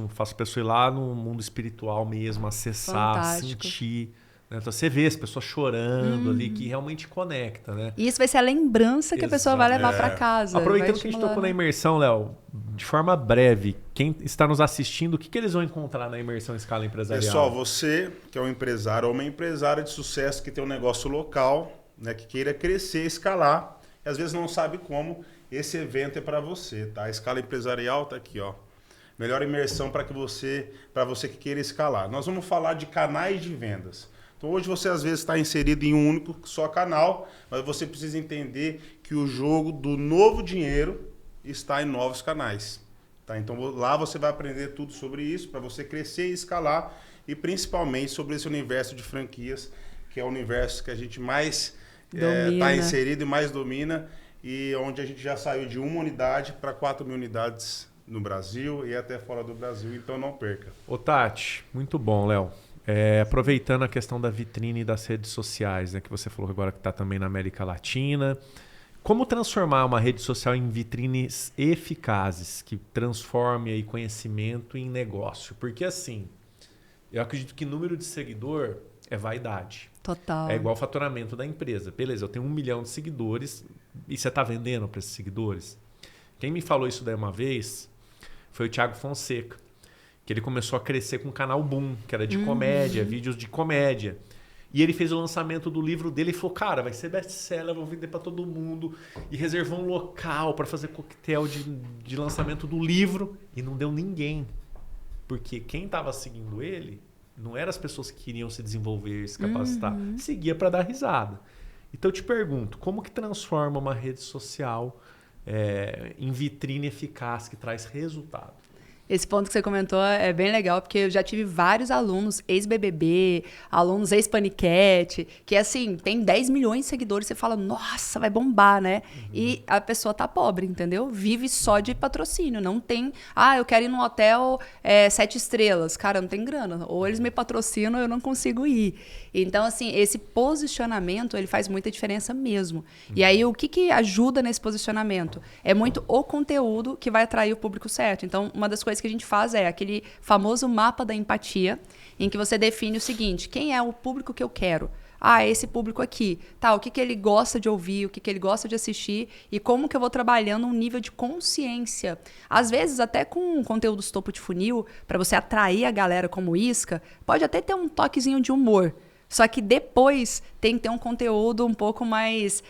Speaker 2: faço a pessoa ir lá no mundo espiritual mesmo, acessar,
Speaker 1: Fantástico.
Speaker 2: sentir. Né? Então você vê as pessoas chorando ali, que realmente conecta, né?
Speaker 1: E isso vai ser a lembrança que a pessoa vai levar para casa.
Speaker 2: Aproveitando que a gente tocou na imersão, Léo, de forma breve, quem está nos assistindo, o que eles vão encontrar na imersão em escala empresarial?
Speaker 3: Pessoal, você que é um empresário ou uma empresária de sucesso que tem um negócio local, né, que queira crescer, escalar, e às vezes não sabe como, esse evento é para você, tá? A escala empresarial tá aqui, ó. Melhor imersão para você que queira escalar. Nós vamos falar de canais de vendas. Então hoje você às vezes está inserido em um único só canal, mas você precisa entender que o jogo do novo dinheiro está em novos canais. Tá? Então lá você vai aprender tudo sobre isso, para você crescer e escalar, e principalmente sobre esse universo de franquias, que é o universo que a gente mais está inserido e mais domina, e onde a gente já saiu de 1 unidade para 4 mil unidades no Brasil e até fora do Brasil, então não perca.
Speaker 2: Ô Tati, muito bom, Léo. Aproveitando a questão da vitrine das redes sociais, né, que você falou agora que está também na América Latina, como transformar uma rede social em vitrines eficazes, que transforme aí conhecimento em negócio? Porque assim, eu acredito que número de seguidor é vaidade.
Speaker 1: Total.
Speaker 2: É igual o faturamento da empresa. Beleza, eu tenho 1 milhão de seguidores e você está vendendo para esses seguidores? Quem me falou isso daí uma vez foi o Thiago Fonseca, que ele começou a crescer com o canal Boom, que era de comédia, vídeos de comédia. E ele fez o lançamento do livro dele e falou, cara, vai ser best-seller, vou vender para todo mundo. E reservou um local para fazer coquetel de lançamento do livro. E não deu ninguém. Porque quem estava seguindo ele não eram as pessoas que queriam se desenvolver, se capacitar. Seguia para dar risada. Então eu te pergunto, como que transforma uma rede social em vitrine eficaz que traz resultado?
Speaker 1: Esse ponto que você comentou é bem legal, porque eu já tive vários alunos ex-BBB, alunos ex-Paniquete, que assim, tem 10 milhões de seguidores, você fala, nossa, vai bombar, né? E a pessoa tá pobre, entendeu? Vive só de patrocínio, não tem... eu quero ir num hotel 7 estrelas. Cara, não tem grana. Ou eles me patrocinam ou eu não consigo ir. Então, assim, esse posicionamento, ele faz muita diferença mesmo. E aí, o que ajuda nesse posicionamento? É muito o conteúdo que vai atrair o público certo. Então, uma das coisas coisas que a gente faz é aquele famoso mapa da empatia, em que você define o seguinte: quem é o público que eu quero? Esse público aqui. Tá, o que ele gosta de ouvir, o que ele gosta de assistir e como que eu vou trabalhando um nível de consciência. Às vezes, até com conteúdos topo de funil, para você atrair a galera como isca, pode até ter um toquezinho de humor. Só que depois tem que ter um conteúdo um pouco mais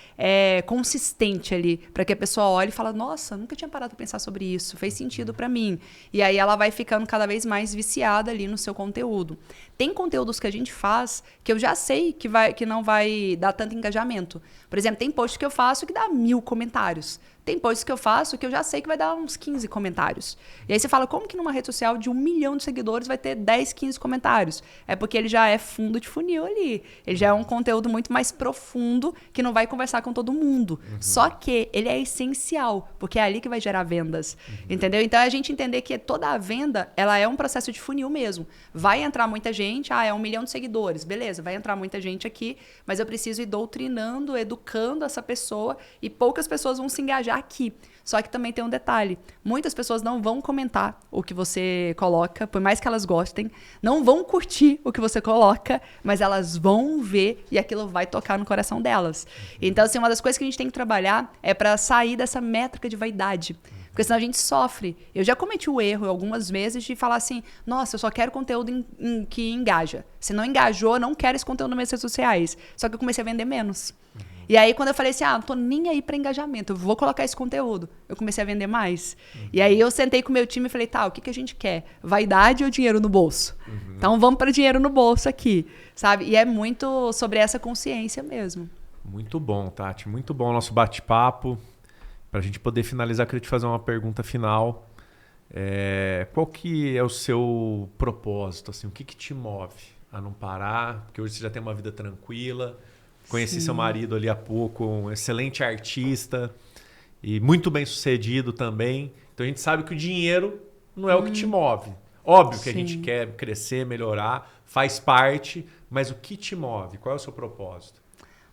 Speaker 1: consistente ali, para que a pessoa olhe e fale: nossa, nunca tinha parado para pensar sobre isso, fez sentido para mim. E aí ela vai ficando cada vez mais viciada ali no seu conteúdo. Tem conteúdos que a gente faz que eu já sei que não vai dar tanto engajamento. Por exemplo, tem post que eu faço que dá 1000 comentários. Tem posts que eu faço que eu já sei que vai dar uns 15 comentários. E aí você fala: como que numa rede social de 1 milhão de seguidores vai ter 10, 15 comentários? É porque ele já é fundo de funil ali. Ele já é um conteúdo muito mais profundo que não vai conversar com todo mundo. Só que ele é essencial, porque é ali que vai gerar vendas. Entendeu? Então, a gente entender que toda a venda, ela é um processo de funil mesmo. Vai entrar muita gente, é 1 milhão de seguidores. Beleza, vai entrar muita gente aqui, mas eu preciso ir doutrinando, educando essa pessoa e poucas pessoas vão se engajar aqui. Só que também tem um detalhe: muitas pessoas não vão comentar o que você coloca, por mais que elas gostem, não vão curtir o que você coloca, mas elas vão ver e aquilo vai tocar no coração delas. Então, assim, uma das coisas que a gente tem que trabalhar é para sair dessa métrica de vaidade. Porque senão a gente sofre. Eu já cometi o erro algumas vezes de falar assim: nossa, eu só quero conteúdo que engaja. Se não engajou, não quero esse conteúdo nas minhas redes sociais. Só que eu comecei a vender menos. E aí, quando eu falei assim: não tô nem aí para engajamento, eu vou colocar esse conteúdo, eu comecei a vender mais. E aí eu sentei com o meu time e falei: tá, o que a gente quer? Vaidade ou dinheiro no bolso? Então vamos para dinheiro no bolso aqui, sabe? E é muito sobre essa consciência mesmo.
Speaker 2: Muito bom, Tati. Muito bom o nosso bate-papo. Para a gente poder finalizar, eu queria te fazer uma pergunta final. Qual que é o seu propósito? Assim, o que te move a não parar? Porque hoje você já tem uma vida tranquila. Conheci seu marido ali há pouco, um excelente artista e muito bem sucedido também. Então a gente sabe que o dinheiro não é o que te move. Óbvio que a gente quer crescer, melhorar, faz parte, mas o que te move? Qual é o seu propósito?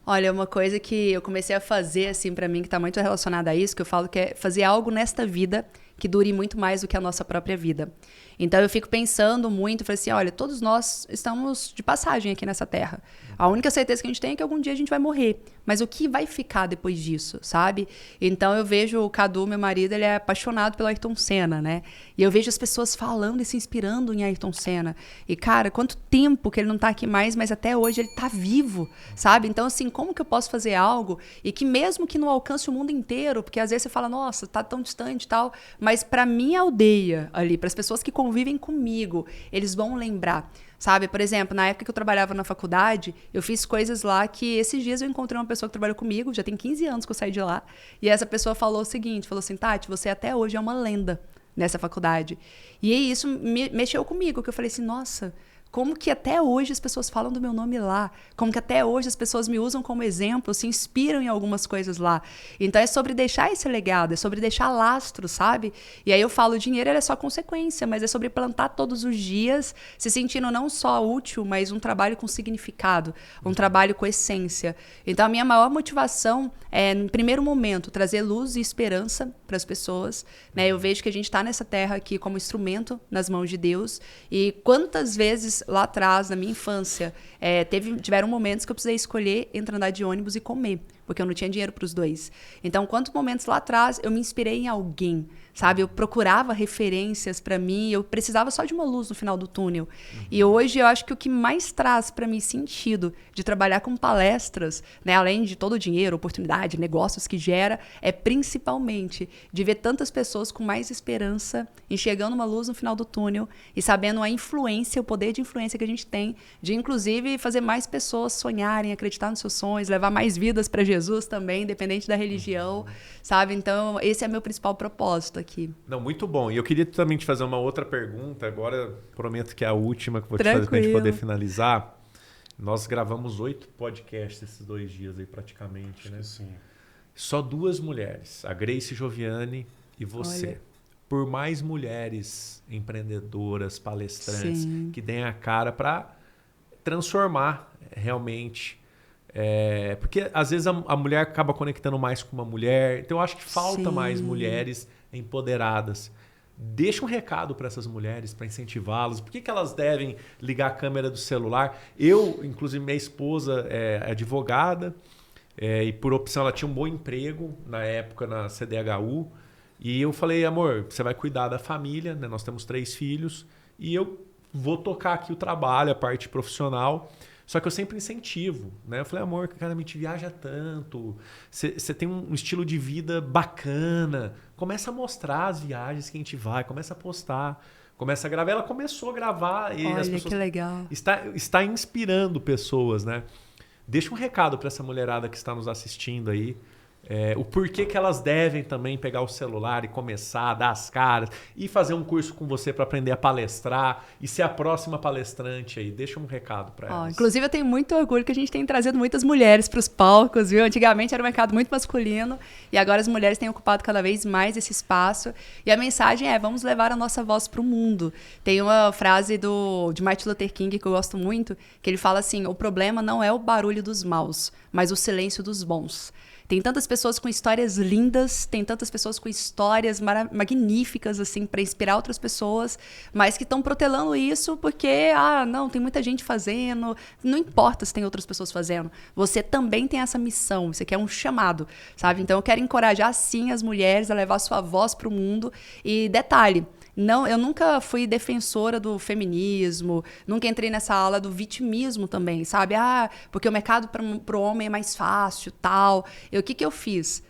Speaker 1: Olha, uma coisa que eu comecei a fazer, assim, pra mim, que tá muito relacionada a isso, que eu falo que é fazer algo nesta vida que dure muito mais do que a nossa própria vida. Então, eu fico pensando muito, falei assim: olha, todos nós estamos de passagem aqui nessa terra. A única certeza que a gente tem é que algum dia a gente vai morrer. Mas o que vai ficar depois disso, sabe? Então, eu vejo o Cadu, meu marido, ele é apaixonado pelo Ayrton Senna, né? E eu vejo as pessoas falando e se inspirando em Ayrton Senna. E, cara, quanto tempo que ele não tá aqui mais, mas até hoje ele tá vivo, sabe? Então, assim, como que eu posso fazer algo e que mesmo que não alcance o mundo inteiro, porque às vezes você fala: nossa, tá tão distante e tal, mas pra minha aldeia ali, para as pessoas que convivem comigo, eles vão lembrar. Sabe, por exemplo, na época que eu trabalhava na faculdade, eu fiz coisas lá que esses dias eu encontrei uma pessoa que trabalhou comigo, já tem 15 anos que eu saí de lá, e essa pessoa falou o seguinte, falou assim: Tati, você até hoje é uma lenda nessa faculdade. E isso mexeu comigo, que eu falei assim: nossa, como que até hoje as pessoas falam do meu nome lá? Como que até hoje as pessoas me usam como exemplo, se inspiram em algumas coisas lá? Então é sobre deixar esse legado, é sobre deixar lastro, sabe? E aí eu falo: o dinheiro é só consequência, mas é sobre plantar todos os dias, se sentindo não só útil, mas um trabalho com significado, um trabalho com essência. Então a minha maior motivação é, no primeiro momento, trazer luz e esperança para as pessoas, né? Eu vejo que a gente está nessa terra aqui como instrumento nas mãos de Deus, e quantas vezes lá atrás, na minha infância, tiveram momentos que eu precisei escolher entre andar de ônibus e comer, porque eu não tinha dinheiro para os dois. Então, quantos momentos lá atrás eu me inspirei em alguém, sabe? Eu procurava referências para mim, eu precisava só de uma luz no final do túnel. E hoje eu acho que o que mais traz para mim sentido de trabalhar com palestras, né, além de todo o dinheiro, oportunidade, negócios que gera, é principalmente de ver tantas pessoas com mais esperança, enxergando uma luz no final do túnel e sabendo a influência, o poder de influência que a gente tem, de inclusive fazer mais pessoas sonharem, acreditar nos seus sonhos, levar mais vidas para Jesus também, independente da religião, sabe? Então, esse é meu principal propósito aqui.
Speaker 2: Não, muito bom. E eu queria também te fazer uma outra pergunta, agora prometo que é a última que vou te
Speaker 1: Tranquilo.
Speaker 2: fazer para a gente poder finalizar. Nós gravamos 8 podcasts esses 2 dias aí praticamente, né?
Speaker 3: Sim.
Speaker 2: Só 2 mulheres, a Grace Giovanni e você.
Speaker 1: Olha.
Speaker 2: Por mais mulheres empreendedoras, palestrantes,
Speaker 1: Sim.
Speaker 2: que deem a cara para transformar realmente. Porque às vezes a mulher acaba conectando mais com uma mulher. Então eu acho que falta
Speaker 1: Sim.
Speaker 2: mais mulheres empoderadas. Deixa um recado para essas mulheres, para incentivá-las. Por que elas devem ligar a câmera do celular? Eu, inclusive, minha esposa é advogada e por opção ela tinha um bom emprego na época na CDHU. E eu falei, amor, você vai cuidar da família, né? Nós temos 3 filhos e eu vou tocar aqui o trabalho, a parte profissional. Só que eu sempre incentivo, né? Eu falei, amor, cara, a gente viaja tanto, você tem um estilo de vida bacana, começa a mostrar as viagens que a gente vai, começa a postar, começa a gravar. Ela começou a gravar e
Speaker 1: Olha,
Speaker 2: as pessoas
Speaker 1: que legal.
Speaker 2: Está inspirando pessoas, né? Deixa um recado para essa mulherada que está nos assistindo aí. O porquê que elas devem também pegar o celular e começar a dar as caras e fazer um curso com você para aprender a palestrar e ser a próxima palestrante aí. Deixa um recado para elas.
Speaker 1: Inclusive, eu tenho muito orgulho que a gente tem trazido muitas mulheres para os palcos, viu? Antigamente era um mercado muito masculino e agora as mulheres têm ocupado cada vez mais esse espaço. E a mensagem é, vamos levar a nossa voz para o mundo. Tem uma frase de Martin Luther King que eu gosto muito, que ele fala assim, o problema não é o barulho dos maus, mas o silêncio dos bons. Tem tantas pessoas com histórias lindas, tem tantas pessoas com histórias magníficas, assim, para inspirar outras pessoas, mas que estão protelando isso porque, não, tem muita gente fazendo. Não importa se tem outras pessoas fazendo. Você também tem essa missão, isso aqui é um chamado, sabe? Então, eu quero encorajar, sim, as mulheres a levar sua voz para o mundo. E detalhe, não, eu nunca fui defensora do feminismo, nunca entrei nessa ala do vitimismo também, sabe? Porque o mercado para o homem é mais fácil, tal. O que eu fiz?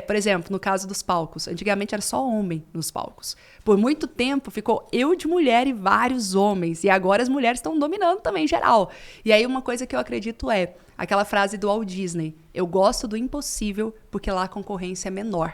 Speaker 1: Por exemplo, no caso dos palcos, antigamente era só homem nos palcos. Por muito tempo ficou eu de mulher e vários homens, e agora as mulheres estão dominando também em geral. E aí uma coisa que eu acredito é aquela frase do Walt Disney, eu gosto do impossível porque lá a concorrência é menor.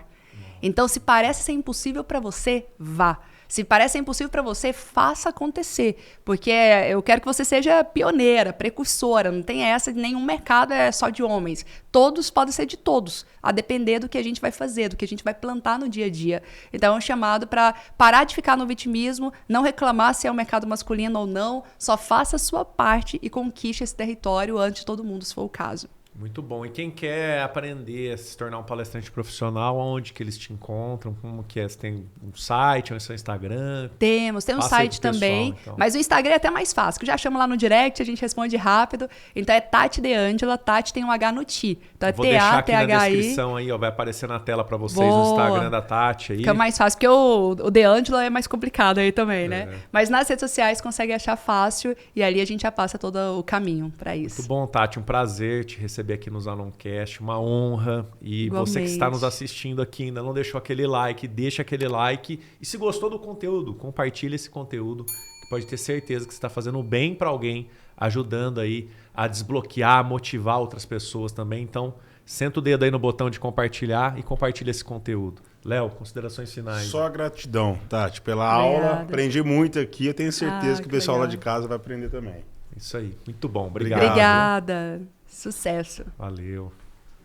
Speaker 1: Então, se parece ser impossível para você, vá. Se parece impossível para você, faça acontecer. Porque eu quero que você seja pioneira, precursora. Não tem essa de nenhum mercado é só de homens. Todos podem ser de todos, a depender do que a gente vai fazer, do que a gente vai plantar no dia a dia. Então é um chamado para parar de ficar no vitimismo, não reclamar se é um mercado masculino ou não, só faça a sua parte e conquiste esse território antes de todo mundo, se for o caso.
Speaker 2: Muito bom. E quem quer aprender a se tornar um palestrante profissional, onde que eles te encontram? Como que é? Você tem um site, ou seu Instagram?
Speaker 1: Tem um site também, pessoal, então. Mas o Instagram é até mais fácil, que já chama lá no direct, a gente responde rápido. Então é Tati De Angela, Tati tem um H no Ti. Então é
Speaker 2: Vou deixar aqui na
Speaker 1: TATHI.
Speaker 2: descrição aí, ó, vai aparecer na tela para vocês o Instagram da Tati aí.
Speaker 1: Fica mais fácil, porque o De Angela é mais complicado aí também, né? Mas nas redes sociais consegue achar fácil e ali a gente já passa todo o caminho para isso.
Speaker 2: Muito bom, Tati, um prazer te receber aqui no Zanoncast, uma honra. E igualmente. Você que está nos assistindo aqui ainda não deixou aquele like, deixa aquele like. E se gostou do conteúdo, compartilha esse conteúdo, que pode ter certeza que você está fazendo bem para alguém, ajudando aí a desbloquear, a motivar outras pessoas também. Então, senta o dedo aí no botão de compartilhar e compartilha esse conteúdo. Léo, considerações finais.
Speaker 3: Só gratidão, Tati, pela aula. Aprendi muito aqui. Eu tenho certeza que o pessoal lá de casa vai aprender também.
Speaker 2: Isso aí. Muito bom. Obrigado.
Speaker 1: Obrigada. Sucesso.
Speaker 2: Valeu.